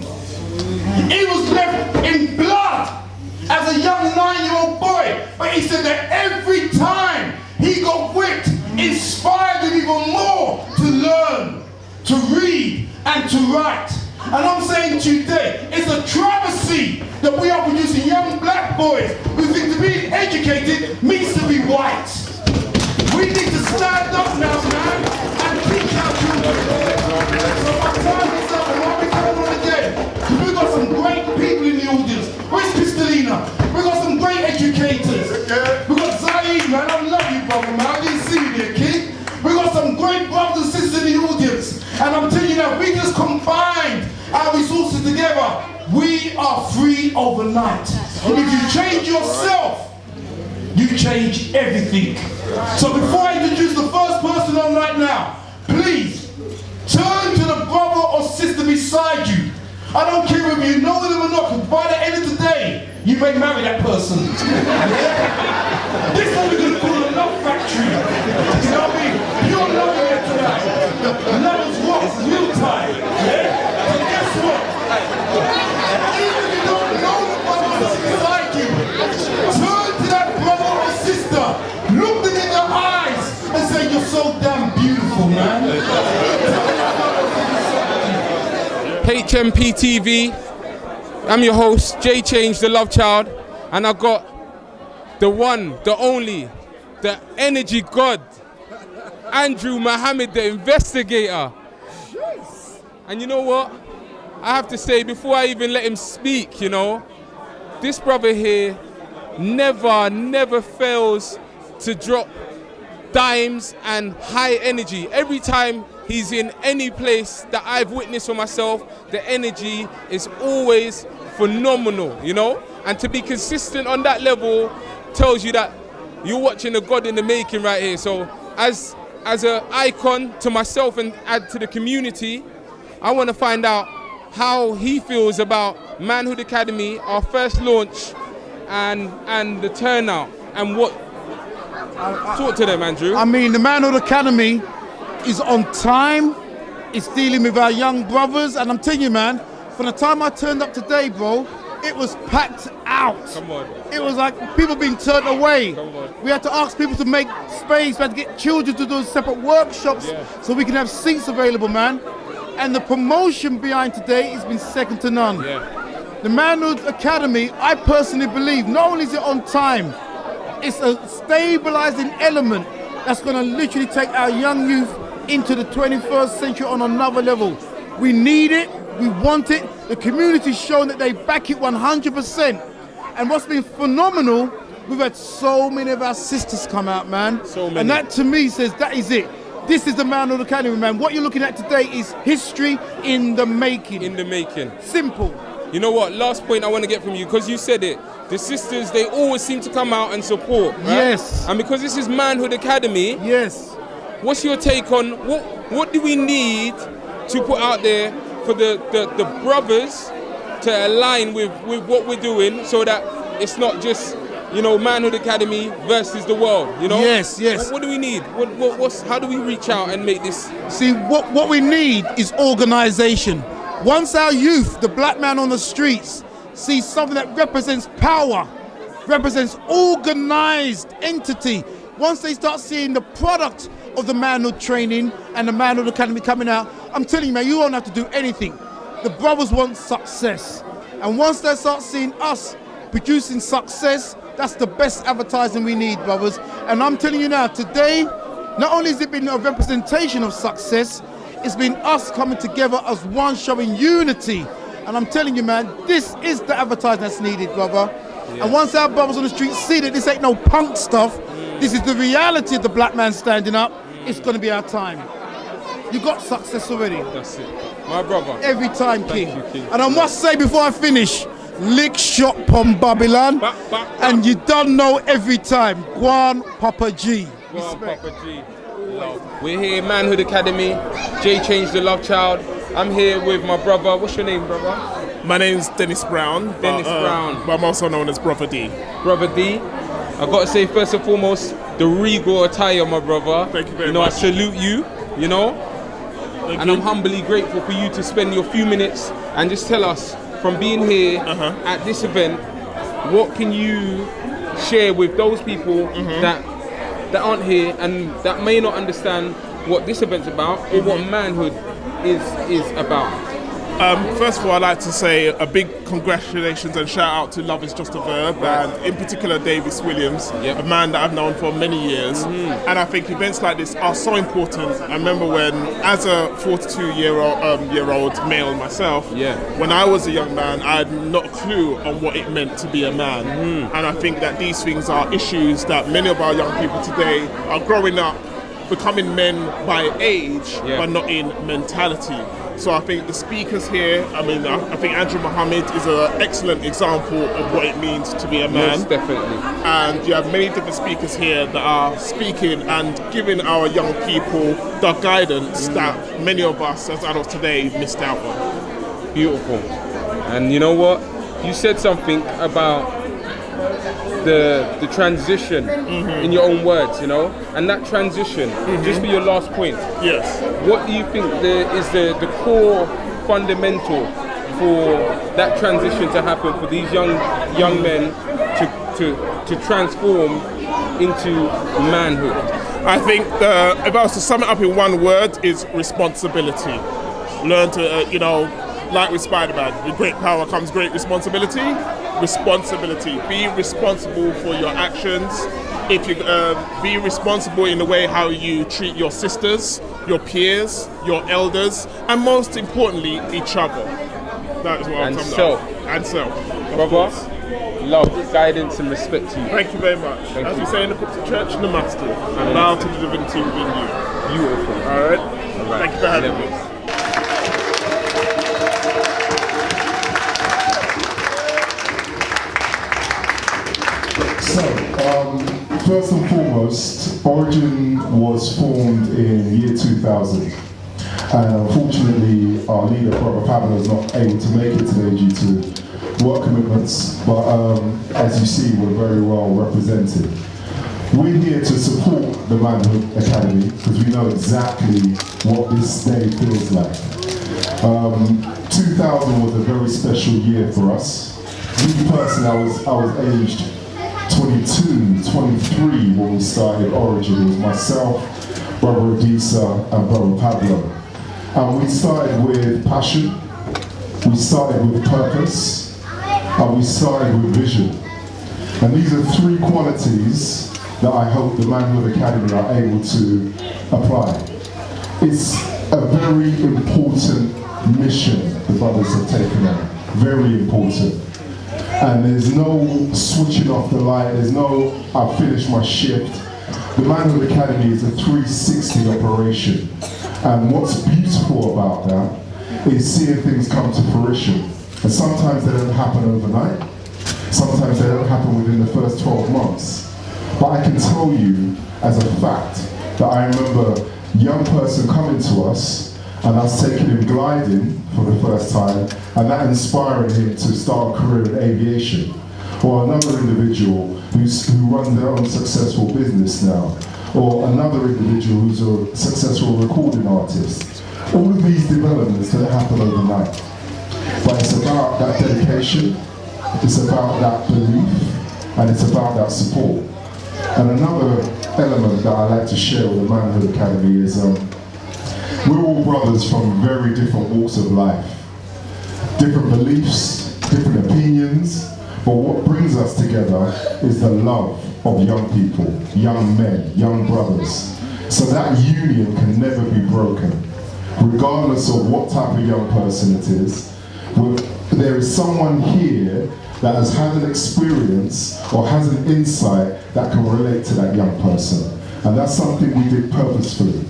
He was left in blood as a young 9-year-old boy. But he said that every time he got whipped, inspired him even more to learn, to read, and to write. And I'm saying today, it's a travesty that we are producing young black boys who think to be educated means to be white. We need to stand up now, man, and teach our children. So my time is up, and what we going on again? We've got some great people in the audience. Where's Pistelina? We've got some great educators. We've got Zaid, man, I love you, brother, man. I didn't see you there, kid. We've got some great brothers and sisters in the audience. And I'm telling you now, we just combined our resources together, we are free overnight. And if you change yourself, you change everything. So before I introduce the first person on right now, please turn to the brother or sister beside you. I don't care if you know them or not, because by the end of the day, you may marry that person. Yeah? This is what we're going to call a love factory. You know what I mean? You're loving it tonight. Love is what? Real time. Yeah? And guess what? Even if you don't know the brother or sister beside you, turn to that brother or sister, look them in the eyes, and say, you're so damn beautiful, man. HMPTV, I'm your host, J Change, the Love Child, and I've got the one, the only, the energy god, Andrew Mohammed, the investigator. And you know what? I have to say, before I even let him speak, you know, this brother here never fails to drop dimes and high energy. Every time he's in any place that I've witnessed for myself, the energy is always phenomenal, you know? And to be consistent on that level tells you that you're watching a God in the making right here. So as an icon to myself and add to the community, I want to find out how he feels about Manhood Academy, our first launch and the turnout and what? Talk to them, Andrew. I mean, the Manhood Academy is on time. It's dealing with our young brothers, and I'm telling you, man, from the time I turned up today, bro, it was packed out. Come on. It was like people being turned away. Come on. We had to ask people to make space. We had to get children to do separate workshops so we can have seats available, man. And the promotion behind today has been second to none. Yeah. The Manhood Academy, I personally believe, not only is it on time, it's a stabilizing element that's going to literally take our young youth into the 21st century on another level. We need it, we want it, the community's shown that they back it 100%. And what's been phenomenal, we've had so many of our sisters come out, man. So many. And that to me says that is it. This is the Manhood Academy, man. What you're looking at today is history in the making. In the making. Simple. You know what? Last point I want to get from you, because you said it. The sisters, they always seem to come out and support, right? Yes. And because this is Manhood Academy, yes. What's your take on what do we need to put out there for the brothers to align with what we're doing, so that it's not just, you know, Manhood Academy versus the world, you know? Yes, yes. What do we need? How do we reach out and make this? See, what we need is organization. Once our youth, the black man on the streets, sees something that represents power, represents organized entity, once they start seeing the product of the manhood training and the Manhood Academy coming out, I'm telling you, man, you won't have to do anything. The brothers want success. And once they start seeing us producing success, that's the best advertising we need, brothers. And I'm telling you now, today, not only has it been a representation of success, it's been us coming together as one, showing unity. And I'm telling you, man, this is the advertising that's needed, brother. Yeah. And once our brothers on the street see that this ain't no punk stuff, this is the reality of the black man standing up, it's going to be our time. You got success already. That's it. My brother. Every time, King. Thank you, King. And I must say before I finish, lick shot pon Babylon, and you don't know every time. Guan Papa G. Guan Papa G. We're here, Manhood Academy. Jay changed the love child. I'm here with my brother. What's your name, brother? My name's Dennis Brown. Dennis Brown. But I'm also known as Brother D. Brother D. I gotta say, first and foremost, the regal attire, my brother. Thank you very much. I salute you, you know. Thank and you. I'm humbly grateful for you to spend your few minutes and just tell us, from being here at this event, what can you share with those people that aren't here and that may not understand what this event's about or what manhood is about? First of all, I'd like to say a big congratulations and shout out to Love Is Just a Verb, and in particular Davis Williams, a man that I've known for many years. And I think events like this are so important. I remember when, as a 42-year-old male myself, when I was a young man, I had not a clue on what it meant to be a man. And I think that these things are issues that many of our young people today are growing up, becoming men by age, but not in mentality. So I think the speakers here, I think Andrew Mohammed is an excellent example of what it means to be a man. Most definitely. And you have many different speakers here that are speaking and giving our young people the guidance that many of us as adults today missed out on. Beautiful. And you know what? You said something about the transition in your own words, you know, and that transition, just for your last point, what do you think is the core fundamental for that transition to happen for these young men to transform into manhood? I think if I was to sum it up in one word, is responsibility. Learn to, like with Spider-Man, with great power comes great responsibility. Responsibility. Be responsible for your actions. If you be responsible in the way how you treat your sisters, your peers, your elders, and most importantly, each other. That is what I'm talking about. And self. Brother, love, guidance, and respect to you. Thank you very much. As we say in the Coptic Church, Namaste, and bow to the divinity within you. Beautiful. All right. Thank you for having me. First and foremost, Origin was formed in year 2000. And unfortunately, our leader, Brother Pablo, is not able to make it today due to work commitments, but as you see, we're very well represented. We're here to support the Manhood Academy because we know exactly what this day feels like. 2000 was a very special year for us. Me personally, I was aged 22, 23 when we started Origin. It was myself, Brother Odisa, and Brother Pablo. And we started with passion, we started with purpose, and we started with vision. And these are three qualities that I hope the Manhood Academy are able to apply. It's a very important mission the brothers have taken on, very important. And there's no switching off the light, there's no, I've finished my shift. The Manhood Academy is a 360 operation. And what's beautiful about that is seeing things come to fruition. And sometimes they don't happen overnight, sometimes they don't happen within the first 12 months. But I can tell you as a fact that I remember a young person coming to us and us taking him gliding for the first time and that inspiring him to start a career in aviation. Or another individual who runs their own successful business now. Or another individual who's a successful recording artist. All of these developments don't happen overnight. But it's about that dedication, it's about that belief, and it's about that support. And another element that I like to share with the Manhood Academy is we're all brothers from very different walks of life. Different beliefs, different opinions, but what brings us together is the love of young people, young men, young brothers. So that union can never be broken. Regardless of what type of young person it is, there is someone here that has had an experience or has an insight that can relate to that young person. And that's something we did purposefully.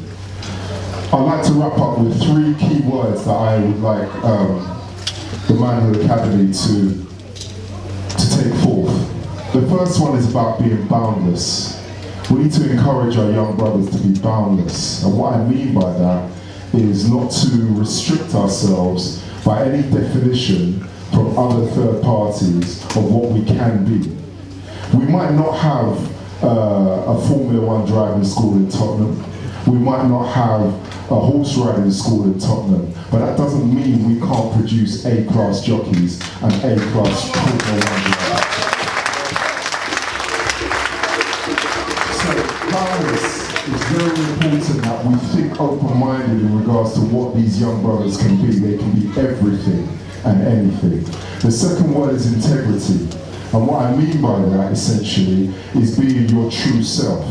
I'd like to wrap up with three key words that I would like the Manhood Academy to take forth. The first one is about being boundless. We need to encourage our young brothers to be boundless. And what I mean by that is not to restrict ourselves by any definition from other third parties of what we can be. We might not have a Formula One driving school in Tottenham. We might not have a horse riding school in Tottenham, but that doesn't mean we can't produce A-class jockeys and A-class Formula One drivers. So boundless is very important that we think open-minded in regards to what these young brothers can be. They can be everything and anything. The second word is integrity. And what I mean by that, essentially, is being your true self.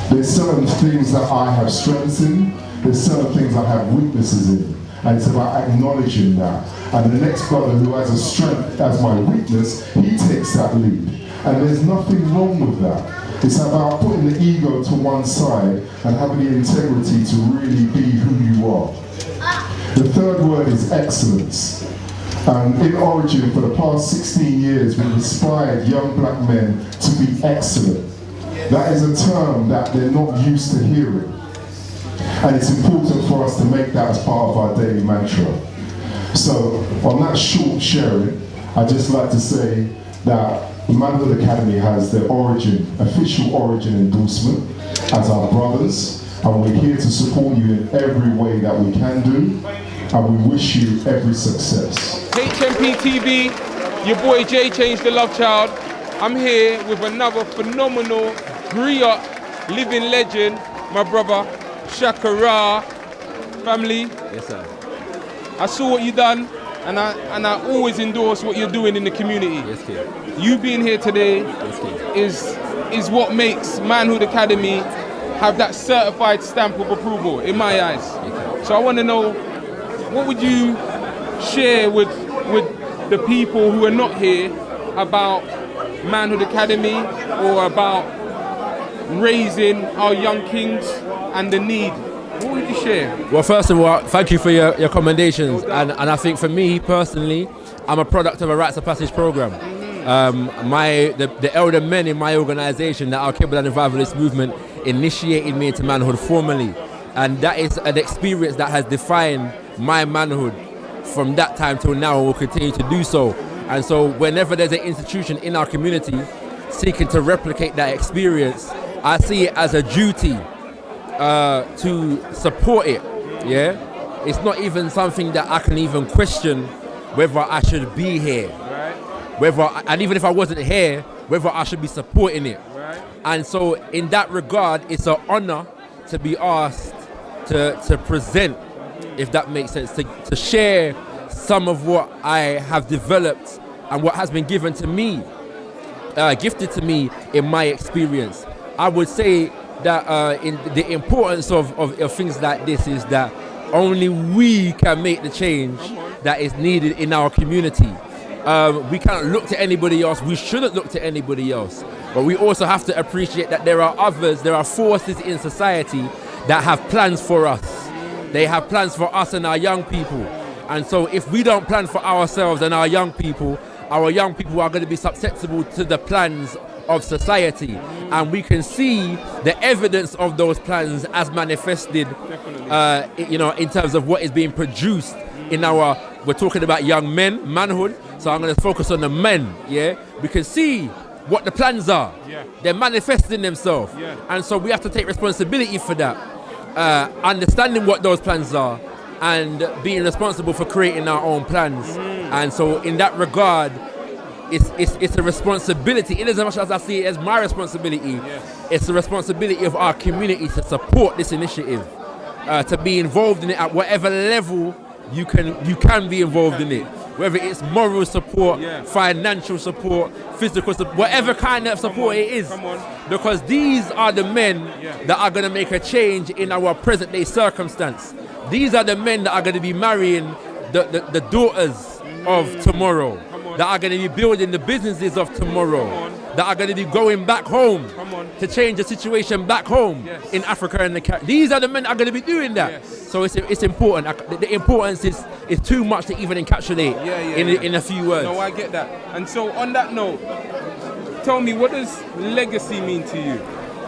There's certain things that I have strengths in, there's certain things I have weaknesses in. And it's about acknowledging that. And the next brother who has a strength as my weakness, he takes that lead. And there's nothing wrong with that. It's about putting the ego to one side and having the integrity to really be who you are. The third word is excellence. In Origin, for the past 16 years, we've inspired young black men to be excellent. That is a term that they're not used to hearing. And it's important for us to make that as part of our daily mantra. So, on that short sharing, I'd just like to say that Manhood Academy has the official Origin endorsement as our brothers, and we're here to support you in every way that we can do, and we wish you every success. HMPTV, your boy Jay Changed the Love Child. I'm here with another phenomenal griot, living legend, my brother Shakara. Family. Yes, sir. I saw what you done, and I always endorse what you're doing in the community. Yes, kid. You being here today is what makes Manhood Academy have that certified stamp of approval in my eyes. Yes, so I want to know, what would you share with the people who are not here about Manhood Academy or about raising our young kings and the need? What would you share? Well, first of all, thank you for your commendations. And I think for me personally, I'm a product of a Rites of Passage program. The elder men in my organization that are Kibble and Revivalist movement initiated me into manhood formally. And that is an experience that has defined my manhood from that time till now and will continue to do so. And so whenever there's an institution in our community seeking to replicate that experience, I see it as a duty to support it. Yeah, it's not even something that I can even question whether I should be here, and even if I wasn't here, whether I should be supporting it. And so in that regard, it's an honor to be asked to present, if that makes sense, to share some of what I have developed and what has been given to me, gifted to me in my experience. I would say that in the importance of things like this is that only we can make the change that is needed in our community. We can't look to anybody else. We shouldn't look to anybody else. But we also have to appreciate that there are forces in society that have plans for us. They have plans for us and our young people. And so if we don't plan for ourselves and our young people are going to be susceptible to the plans of society. And we can see the evidence of those plans as manifested, in terms of what is being produced in we're talking about young men, manhood. So I'm going to focus on the men, yeah? We can see what the plans are. They're manifesting themselves. And so we have to take responsibility for that. Understanding what those plans are and being responsible for creating our own plans. And so in that regard, it's a responsibility. In as much as I see it as my responsibility, it's the responsibility of our community to support this initiative, to be involved in it at whatever level you can be involved in it, whether it's moral support, financial support, physical support, whatever kind of support it is, because these are the men that are going to make a change in our present day circumstance. These are the men that are going to be marrying the daughters of tomorrow, that are going to be building the businesses of tomorrow, that are going to be going back home to change the situation back home in Africa and the Caribbean. These are the men that are going to be doing that. So it's important. The importance is too much to even encapsulate in a few words. No, I get that. And so on that note, tell me, what does legacy mean to you?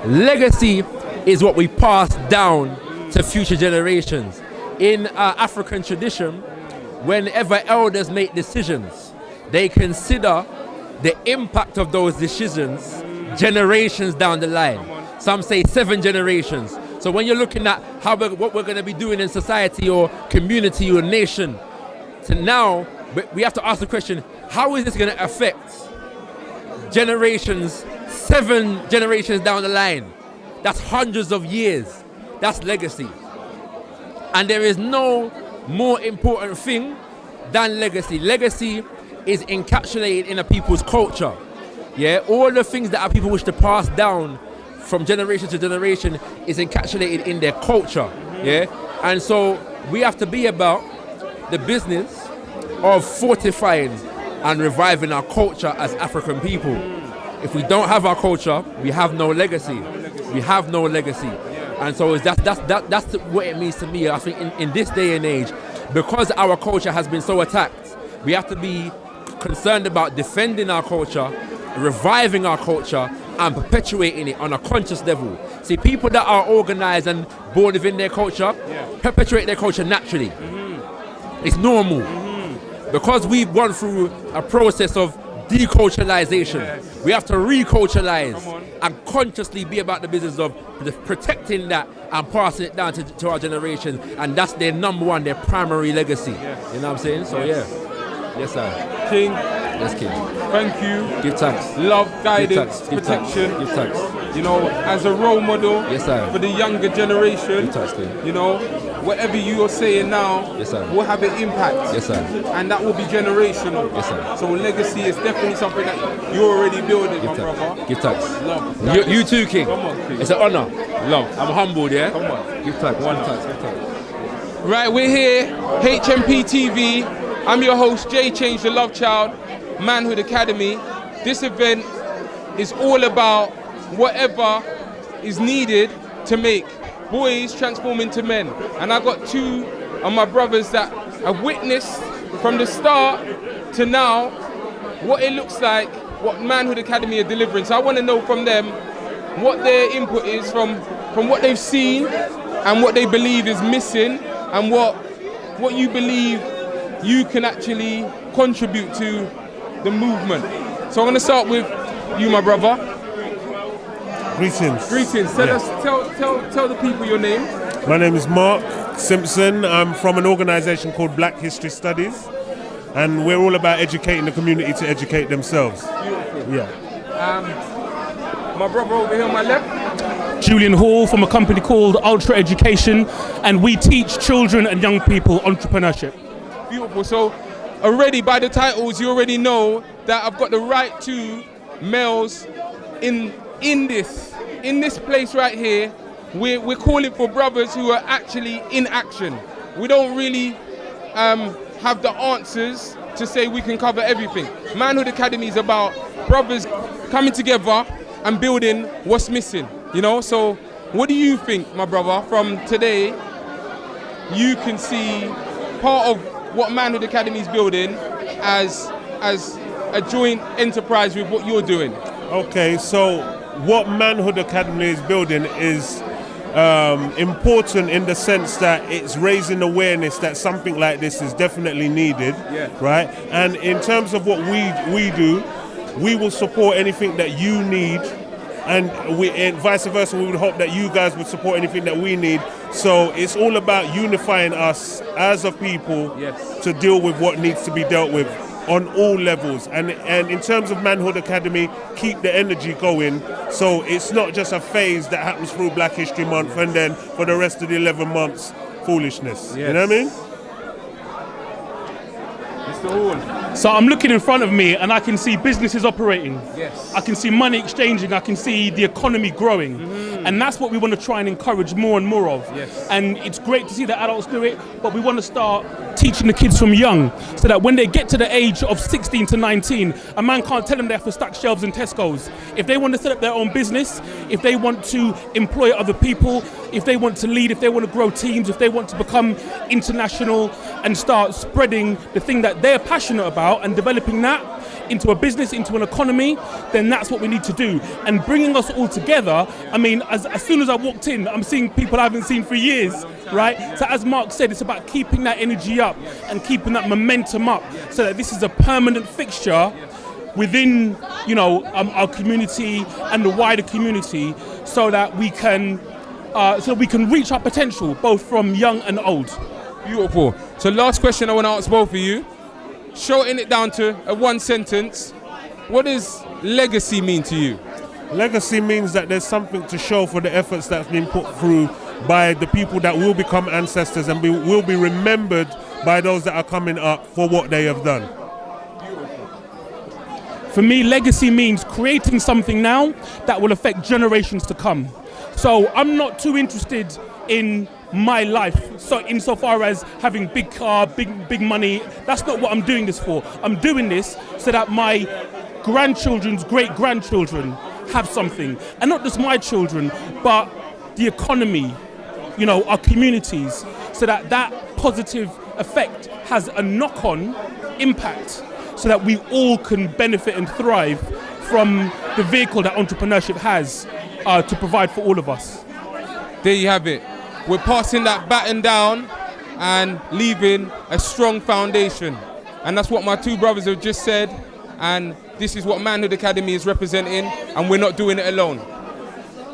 Legacy is what we pass down to future generations. In African tradition, whenever elders make decisions, they consider the impact of those decisions generations down the line. Some say 7 generations. So when you're looking at what we're going to be doing in society or community or nation, to now we have to ask the question, how is this going to affect generations, 7 generations down the line? That's hundreds of years. That's legacy. And there is no more important thing than legacy. Legacy is encapsulated in a people's culture. Yeah, all the things that our people wish to pass down from generation to generation is encapsulated in their culture. Yeah, and so we have to be about the business of fortifying and reviving our culture as African people. If we don't have our culture, we have no legacy. We have no legacy. And so that's what it means to me. I think in this day and age, because our culture has been so attacked, we have to be concerned about defending our culture, reviving our culture, and perpetuating it on a conscious level. See, people that are organized and born within their culture perpetuate their culture naturally. It's normal. Because we've gone through a process of deculturalization, we have to reculturalize and consciously be about the business of protecting that and passing it down to our generation. And that's their number one, their primary legacy. You know what I'm saying? So yes sir. King. Yes, King. Thank you. Give thanks. Love, guidance, Give thanks. protection. Give thanks. You know, as a role model for the younger generation. Give thanks, King. You know, whatever you are saying now will have an impact. Yes, sir. And that will be generational. Yes, sir. So legacy is definitely something that you're already building, my brother. Give thanks. Love. You too, King. Come on, King. It's an honor. Love. I'm humbled, yeah? Come on. Give thanks. One Give thanks. Give thanks. Right, we're here, HMPTV. I'm your host, Jay Change the Love Child, Manhood Academy. This event is all about whatever is needed to make boys transform into men. And I got 2 of my brothers that have witnessed from the start to now what it looks like, what Manhood Academy are delivering. So I want to know from them what their input is from what they've seen and what they believe is missing and what you believe you can actually contribute to the movement. So I'm going to start with you, my brother. Greetings. Greetings. Tell the people your name. My name is Mark Simpson. I'm from an organisation called Black History Studies, and we're all about educating the community to educate themselves. Beautiful. Yeah. My brother over here on my left. Julian Hall from a company called Ultra Education, and we teach children and young people entrepreneurship. Beautiful. So already by the titles, you already know that I've got the right to males in this place right here. We're calling for brothers who are actually in action. We don't really have the answers to say we can cover everything. Manhood Academy is about brothers coming together and building what's missing. You know, so what do you think, my brother, from today you can see part of what Manhood Academy is building as a joint enterprise with what you're doing? Okay, so what Manhood Academy is building is important in the sense that it's raising awareness that something like this is definitely needed, right? And in terms of what we do, we will support anything that you need, and vice versa, we would hope that you guys would support anything that we need. So it's all about unifying us as a people to deal with what needs to be dealt with on all levels. And in terms of Manhood Academy, keep the energy going. So it's not just a phase that happens through Black History Month and then for the rest of the 11 months, foolishness. You know what I mean? So I'm looking in front of me and I can see businesses operating. Yes. I can see money exchanging. I can see the economy growing. And that's what we want to try and encourage more and more of. Yes. And it's great to see that adults do it, but we want to start teaching the kids from young so that when they get to the age of 16 to 19, a man can't tell them they have to stack shelves in Tesco's. If they want to set up their own business, if they want to employ other people, if they want to lead, if they want to grow teams, if they want to become international and start spreading the thing that they're passionate about and developing that into a business, into an economy, then that's what we need to do. And bringing us all together, I mean, as soon as I walked in, I'm seeing people I haven't seen for years, right? So as Mark said, it's about keeping that energy up and keeping that momentum up so that this is a permanent fixture within, you know, our community and the wider community, so that we can reach our potential, both from young and old. Beautiful. So last question I want to ask both of you. Shorten it down to a one sentence. What does legacy mean to you? Legacy means that there's something to show for the efforts that's been put through by the people that will become ancestors and will be remembered by those that are coming up for what they have done. For me, legacy means creating something now that will affect generations to come. So I'm not too interested in my life, so insofar as having big car, big money. That's not what I'm doing this for. I'm doing this so that my grandchildren's great-grandchildren have something. And not just my children, but the economy, you know, our communities, so that that positive effect has a knock-on impact so that we all can benefit and thrive from the vehicle that entrepreneurship has to provide for all of us. There you have it. We're passing that baton down and leaving a strong foundation. And that's what my two brothers have just said. And this is what Manhood Academy is representing. And we're not doing it alone.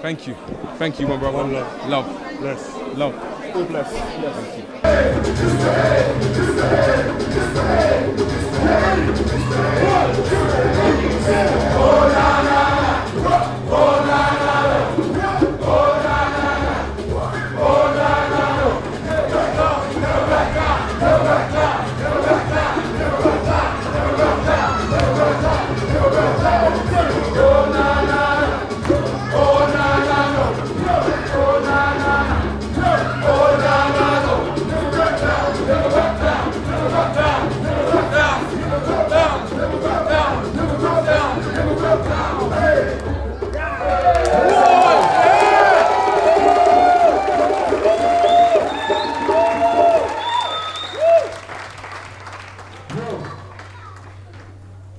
Thank you. Thank you, my brother. One love. Love. Bless. Love. All bless. Thank you.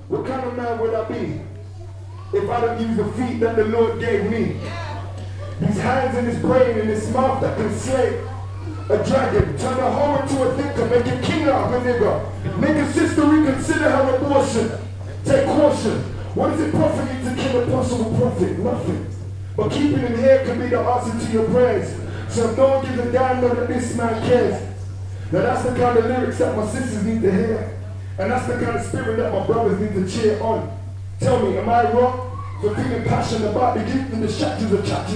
What kind of man would I be if I didn't use the feet that the Lord gave me? These hands and this brain and this mouth that can slay a dragon, turn a whore into a victim, make a king of a nigga, make a sister reconsider her abortion. Take caution. What does it profit you to kill a possible prophet? Nothing. But keeping him here can be the answer to your prayers. So if no one gives a damn, know that this man cares. Now that's the kind of lyrics that my sisters need to hear. And that's the kind of spirit that my brothers need to cheer on. Tell me, am I wrong for feeling passionate about the gift and the chapters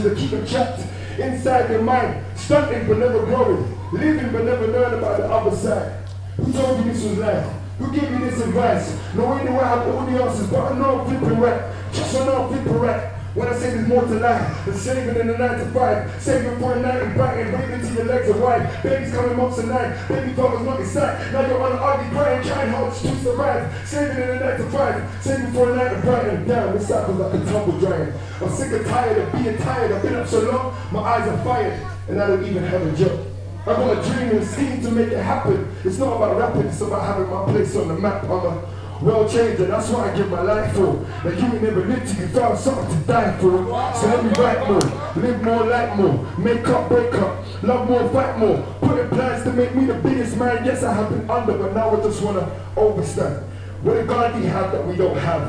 that keep them trapped inside their mind, stunting but never growing, living but never learn about the other side? Who told you this was life? Who gave you this advice? No way do I have all the answers, but I know I'm flipping right. Just I know I'm flipping right. When I say there's more to life than saving in the 9 to 5, saving for a night and biting, waiting till your legs are wide. Babies coming months and night, baby father's not inside. Now you're on an ugly crying, trying hard to survive. Saving in the 9 to 5, saving for a night and biting. Down, this cycle's like a tumble drying. I'm sick and tired of being tired. I've been up so long, my eyes are fired, and I don't even have a job. I got a dream and scheme to make it happen. It's not about rapping, it's about having my place on the map. I'm a world changer, that's what I give my life for. Now you ain't never lived till you found something to die for. So let me write more, live more, like more, make up, break up, love more, fight more. Put in plans to make me the biggest man. Yes, I have been under, but now I just wanna overstand. What did Gandhi have that we don't have?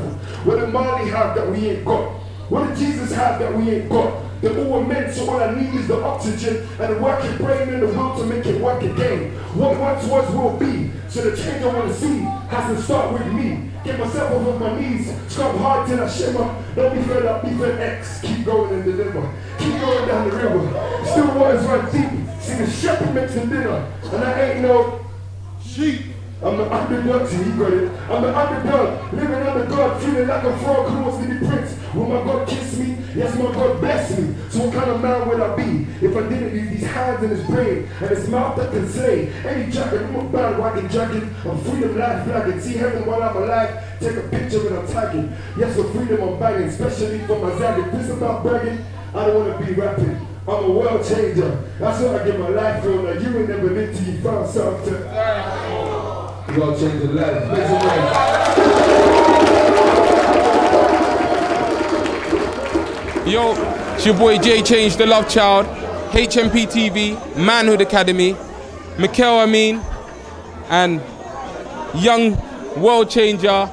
What did Marley have that we ain't got? What did Jesus have that we ain't got? They're all meant, so all I need is the oxygen and the working brain and the will to make it work again. What once was will be, so the change I want to see has to start with me. Get myself off of my knees, scrub hard till I shimmer. Don't be fed up, be fed X, keep going and deliver. Keep going down the river, still waters run deep. See the shepherd makes the dinner, and I ain't no sheep. I'm the underdog, see he got it. I'm the underdog, living under God, feeling like a frog who wants to be prince. Will my God kiss me? Yes, my God bless me. So what kind of man will I be if I didn't use these hands and his brain and his mouth that can slay? Any jacket, I'm a bad wagon jacket, I'm freedom life flagging. See heaven while I'm alive, take a picture and I'm tagging. Yes, for freedom I'm banging, especially for my zagging. This about bragging, I don't want to be rapping. I'm a world changer, that's what I give my life for. Now you ain't never lived till you found something to God change the life. Make some noise. Yo, it's your boy Jay Change, the Love Child, HMPTV, Manhood Academy, Ahmun, and young world changer.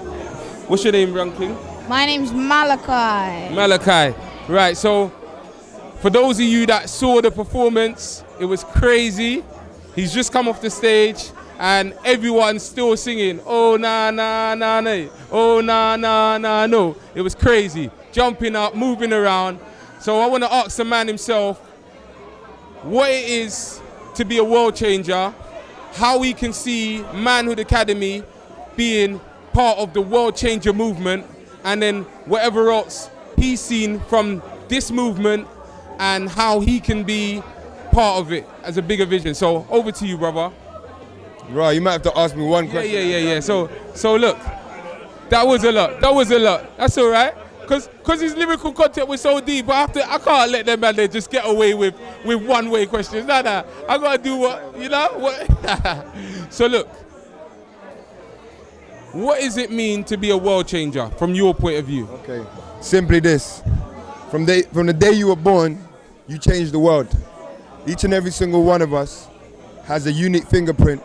What's your name, young king? My name's Malachi. Malachi. Right, so for those of you that saw the performance, it was crazy. He's just come off the stage. And everyone's still singing, oh na na na na, oh na na na no. It was crazy, jumping up, moving around. So I want to ask the man himself what it is to be a world changer, how we can see Manhood Academy being part of the world changer movement, and then whatever else he's seen from this movement and how he can be part of it as a bigger vision. So over to you, brother. Right, you might have to ask me one question. Yeah. So look, that was a lot. That's all right. Cause his lyrical content was so deep, I can't let them man there just get away with one-way questions. Nah. I gotta do what. So look, what does it mean to be a world changer from your point of view? Okay, simply this: from the day you were born, you changed the world. Each and every single one of us has a unique fingerprint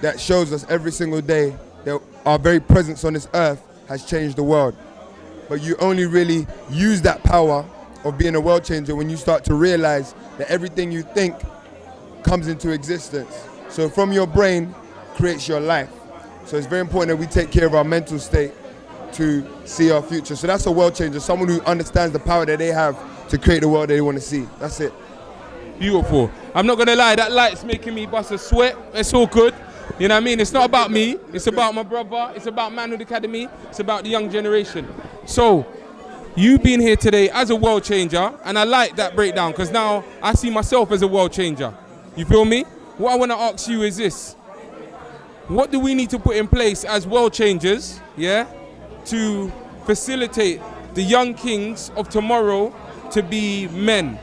that shows us every single day that our very presence on this earth has changed the world. But you only really use that power of being a world changer when you start to realize that everything you think comes into existence. So from your brain creates your life. So it's very important that we take care of our mental state to see our future. So that's a world changer, someone who understands the power that they have to create the world they want to see. That's it. Beautiful. I'm not gonna lie, that light's making me bust a sweat. It's all good. You know what I mean? It's not about me, it's about my brother, it's about Manhood Academy, it's about the young generation. So, you being here today as a world changer, and I like that breakdown because now I see myself as a world changer. You feel me? What I want to ask you is this. What do we need to put in place as world changers, to facilitate the young kings of tomorrow to be men?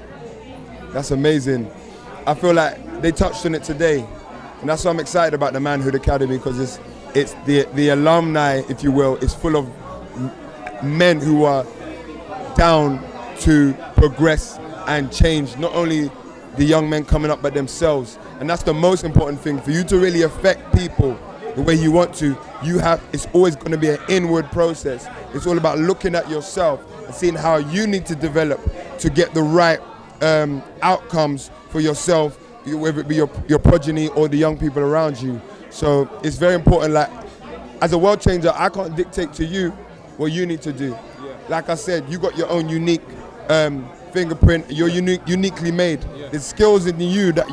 That's amazing. I feel like they touched on it today. And that's why I'm excited about the Manhood Academy, because it's the alumni, if you will, is full of men who are down to progress and change, not only the young men coming up, but themselves. And that's the most important thing. For you to really affect people, the way you want to, it's always going to be an inward process. It's all about looking at yourself and seeing how you need to develop to get the right outcomes for yourself, whether it be your progeny or the young people around you. So it's very important. Like, as a world changer, I can't dictate to you what you need to do. Like I said, you got your own unique fingerprint. You're uniquely made. There's skills in you that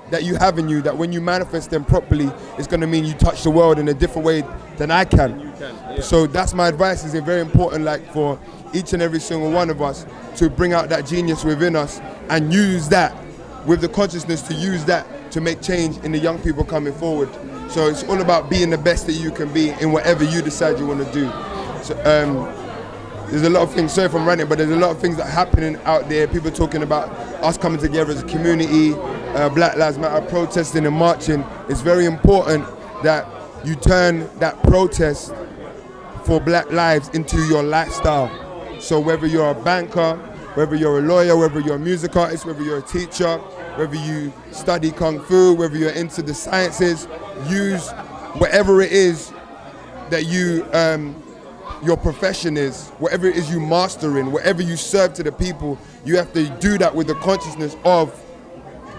that you have in you, that when you manifest them properly, it's going to mean you touch the world in a different way than I can. So that's my advice. Is very important, like, for each and every single one of us to bring out that genius within us and use that with the consciousness to use that to make change in the young people coming forward. So it's all about being the best that you can be in whatever you decide you want to do. So there's a lot of things, sorry if I'm ranting, but there's a lot of things that are happening out there. People talking about us coming together as a community, Black Lives Matter, protesting and marching. It's very important that you turn that protest for black lives into your lifestyle. So whether you're a banker, whether you're a lawyer, whether you're a music artist, whether you're a teacher, whether you study Kung Fu, whether you're into the sciences, use whatever it is that your profession is, whatever it is you master in, whatever you serve to the people, you have to do that with the consciousness of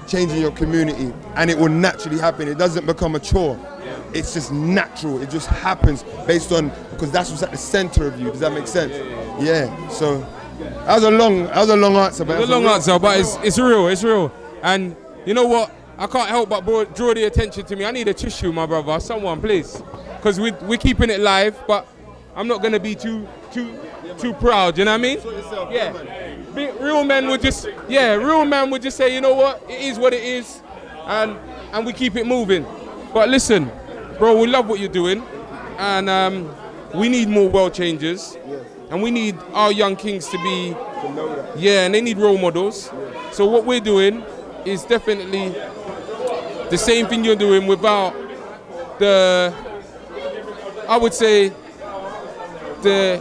changing your community, and it will naturally happen. It doesn't become a chore. It's just natural. It just happens based on, because that's what's at the center of you. Does that make sense? Yeah. So that was a long answer, but it's a long answer, but it's real. It's real. And you know what? I can't help but draw the attention to me. I need a tissue, my brother. Someone, please, because we're keeping it live, but I'm not gonna be too proud. You know what I mean? Yeah. Real men would just say, you know what? It is what it is, and we keep it moving. But listen, bro, we love what you're doing, and we need more world changers, and we need our young kings to be, and they need role models. So what we're doing is definitely the same thing you're doing without I would say, the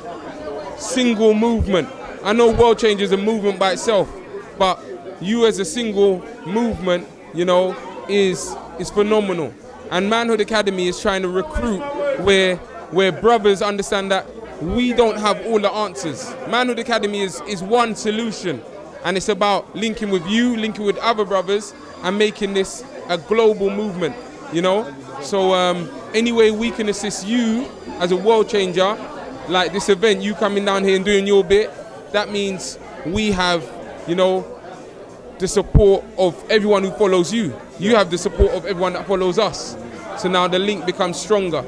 single movement. I know world change is a movement by itself, but you as a single movement, you know, is phenomenal. And Manhood Academy is trying to recruit where brothers understand that we don't have all the answers. Manhood Academy is one solution, and it's about linking with you, linking with other brothers, and making this a global movement, you know? So any way we can assist you as a world changer, like this event, you coming down here and doing your bit, that means we have, you know, the support of everyone who follows you. You have the support of everyone that follows us. So now the link becomes stronger.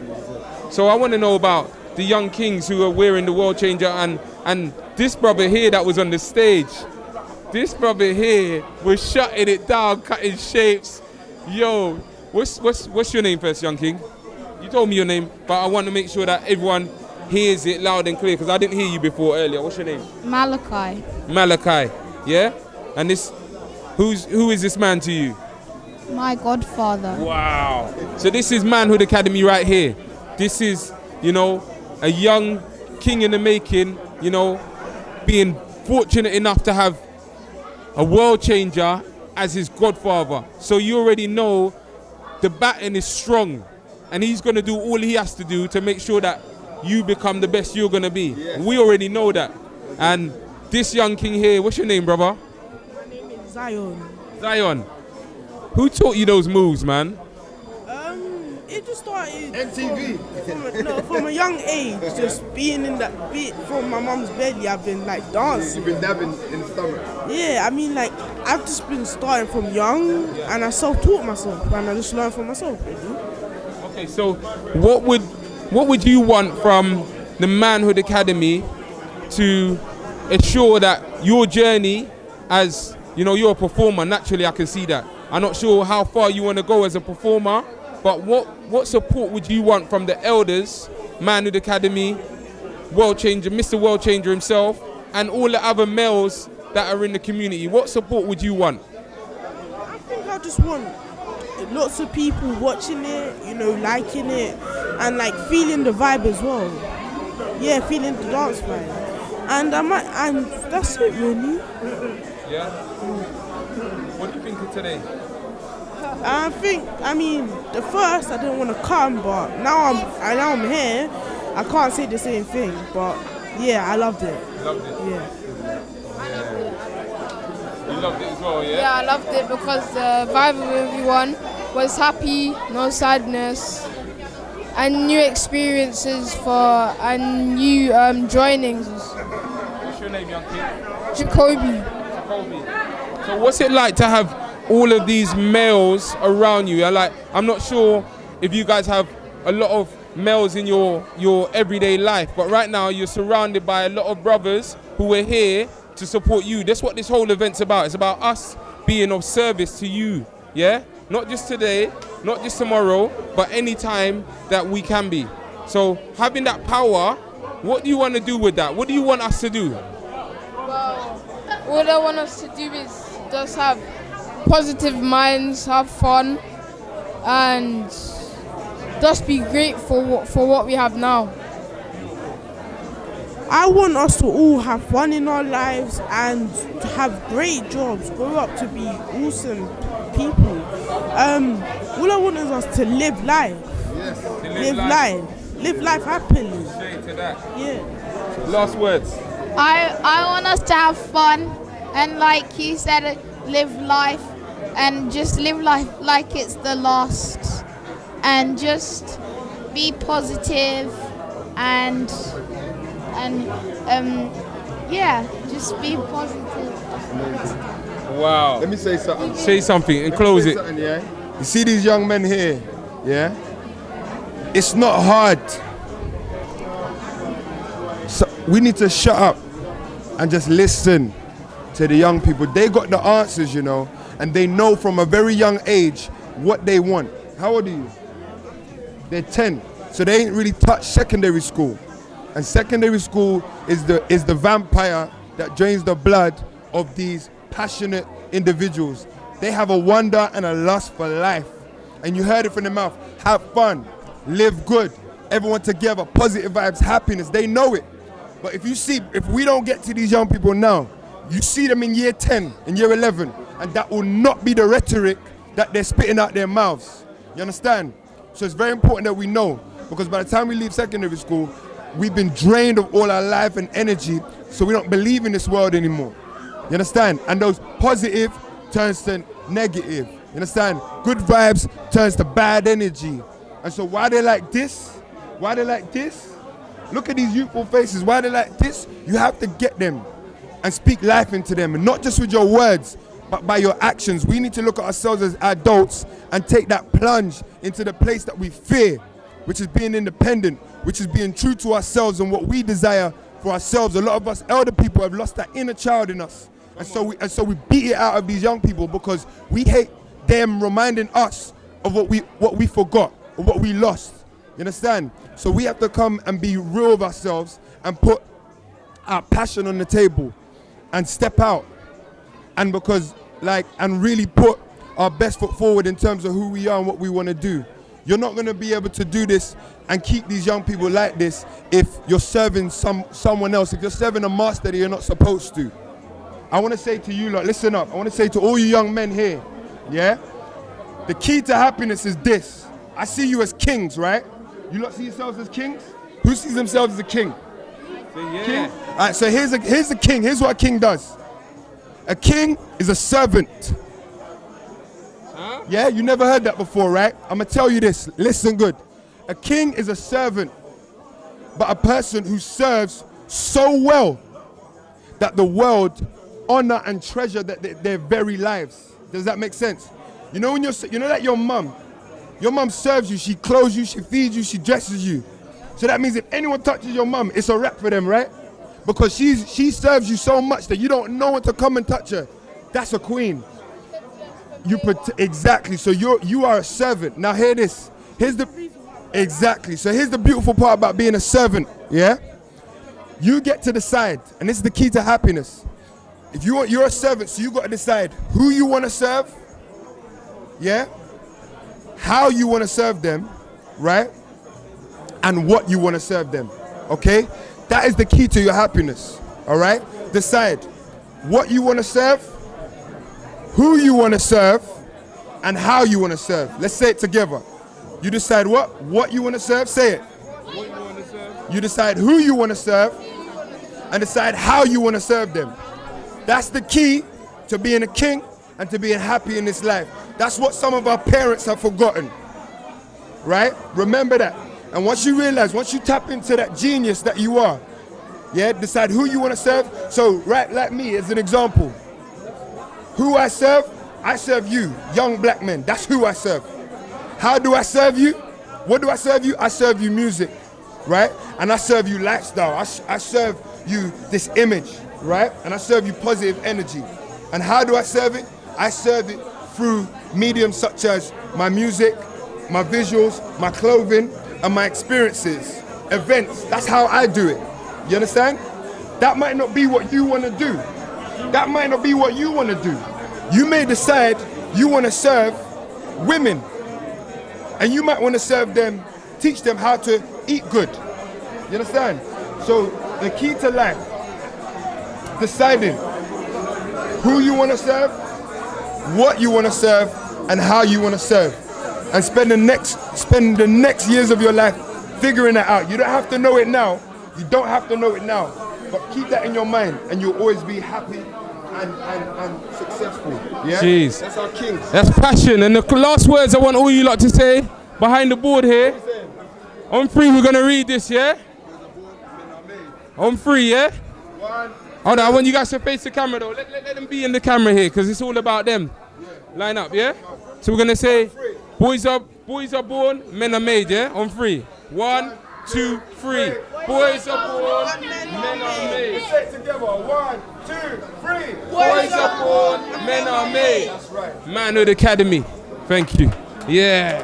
So I want to know about the young kings who are wearing the world changer, and this brother here that was on the stage. This brother here was shutting it down, cutting shapes. Yo, what's your name first, young king? You told me your name, but I want to make sure that everyone hears it loud and clear, because I didn't hear you before earlier. What's your name? Malachi. Malachi, yeah? And who is this man to you? My godfather. Wow. So this is Manhood Academy right here. This is, you know, a young king in the making, you know, being fortunate enough to have a world changer as his godfather. So you already know the baton is strong, and he's going to do all he has to do to make sure that you become the best you're going to be. Yes. We already know that. And this young king here, what's your name, brother? My name is Zion. Zion. Who taught you those moves, man? It just started MTV. From a young age, just being in that beat from my mom's belly. I've been like dancing. You've been dabbing in the stomach. Yeah, I mean, like, I've just been starting from young, and I self-taught myself, and I just learned from myself, really. Okay, so what would you want from the Manhood Academy to ensure that your journey, as you know, you're a performer, naturally I can see that. I'm not sure how far you want to go as a performer, but what support would you want from the elders, Manhood Academy, World Changer, Mr. World Changer himself, and all the other males that are in the community? What support would you want? I think I just want lots of people watching it, you know, liking it, and like feeling the vibe as well. Yeah, feeling the dance vibe. And that's it, really. Yeah? What do you think of today? The first I didn't want to come, but now I'm here. I can't say the same thing, but yeah, I loved it. Loved it? Yeah. You loved it as well, yeah? Yeah, I loved it because the vibe of everyone was happy, no sadness, and new experiences and new joinings. What's your name, young kid? Jacoby. So what's it like to have all of these males around you? I'm not sure if you guys have a lot of males in your everyday life, but right now you're surrounded by a lot of brothers who are here to support you. That's what this whole event's about. It's about us being of service to you, yeah? Not just today, not just tomorrow, but any time that we can be. So having that power, what do you want to do with that? What do you want us to do? Well, what I want us to do is just have positive minds, have fun, and just be grateful for what we have now. I want us to all have fun in our lives and to have great jobs, grow up to be awesome people. All I want is us to live life. Yes. Live life happily. Straight to that. Yeah. Last words. I want us to have fun and, like he said, live life and just live life like it's the last, and just be positive and just be positive. Wow. Let me say something. Say something and close it. Yeah? You see these young men here, yeah? It's not hard. So we need to shut up and just listen to the young people. They got the answers, you know, and they know from a very young age what they want. How old are you? They're 10, so they ain't really touched secondary school. And secondary school is the vampire that drains the blood of these passionate individuals. They have a wonder and a lust for life. And you heard it from the mouth. Have fun, live good, everyone together, positive vibes, happiness. They know it. But if we don't get to these young people now, you see them in year 10, in year 11, and that will not be the rhetoric that they're spitting out their mouths. You understand? So it's very important that we know, because by the time we leave secondary school, we've been drained of all our life and energy, so we don't believe in this world anymore. You understand? And those positive turns to negative. You understand? Good vibes turns to bad energy. And so why they like this? Why they like this? Look at these youthful faces. Why they like this? You have to get them and speak life into them, and not just with your words, but by your actions. We need to look at ourselves as adults and take that plunge into the place that we fear, which is being independent, which is being true to ourselves and what we desire for ourselves. A lot of us elder people have lost that inner child in us. And so we beat it out of these young people because we hate them reminding us of what we forgot, or what we lost. You understand? So we have to come and be real with ourselves and put our passion on the table and step out. And and really put our best foot forward in terms of who we are and what we want to do. You're not going to be able to do this and keep these young people like this if you're serving someone else, if you're serving a master that you're not supposed to. I want to say to you, listen up. I want to say to all you young men here, yeah? The key to happiness is this. I see you as kings, right? You lot see yourselves as kings? Who sees themselves as a king? Yeah. King? All right, so here's the king. Here's what a king does. A king is a servant. Huh? Yeah, you never heard that before, right? I'm going to tell you this. Listen good. A king is a servant, but a person who serves so well that the world honor and treasure their very lives. Does that make sense? You know that your mom serves you, she clothes you, she feeds you, she dresses you. So that means if anyone touches your mom, it's a wrap for them, right? Because she serves you so much that you don't know when to come and touch her. That's a queen. Exactly. So you are a servant. Now hear this. Exactly. So here's the beautiful part about being a servant. Yeah. You get to decide, and this is the key to happiness. If you're a servant, so you got to decide who you want to serve. Yeah. How you want to serve them, right? And what you want to serve them. Okay. That is the key to your happiness. All right. Decide what you want to serve, who you want to serve, and how you want to serve. Let's say it together. You decide what you want to serve, say it. You decide who you want to serve and decide how you want to serve them. That's the key to being a king and to being happy in this life. That's what some of our parents have forgotten, right? Remember that. And once you realize, once you tap into that genius that you are, yeah, decide who you want to serve. So, right, like me as an example, who I serve you, young black men. That's who I serve. How do I serve you? What do I serve you? I serve you music, right? And I serve you lifestyle. I serve you this image, right? And I serve you positive energy. And how do I serve it? I serve it through mediums such as my music, my visuals, my clothing, and my experiences, events. That's how I do it. You understand? That might not be what you want to do. That might not be what you want to do. You may decide you want to serve women, and you might want to serve them, teach them how to eat good. You understand? So the key to life, deciding who you want to serve, what you want to serve, and how you want to serve. And spend the next years of your life figuring that out. You don't have to know it now. You don't have to know it now. But keep that in your mind and you'll always be happy and successful. Yeah? Jeez. That's our kings. That's passion. And the last words I want all you lot to say behind the board here. On three, we're going to read this, yeah? On three, yeah? Hold on, I want you guys to face the camera though. Let them be in the camera here because it's all about them. Line up, yeah? So we're going to say, boys are born, men are made, yeah? On three. 1, 2, 3. Boys are born, men are made. Say it together. 1, 2, 3. Boys are born, men are made. That's right. Manhood Academy. Thank you. Yeah.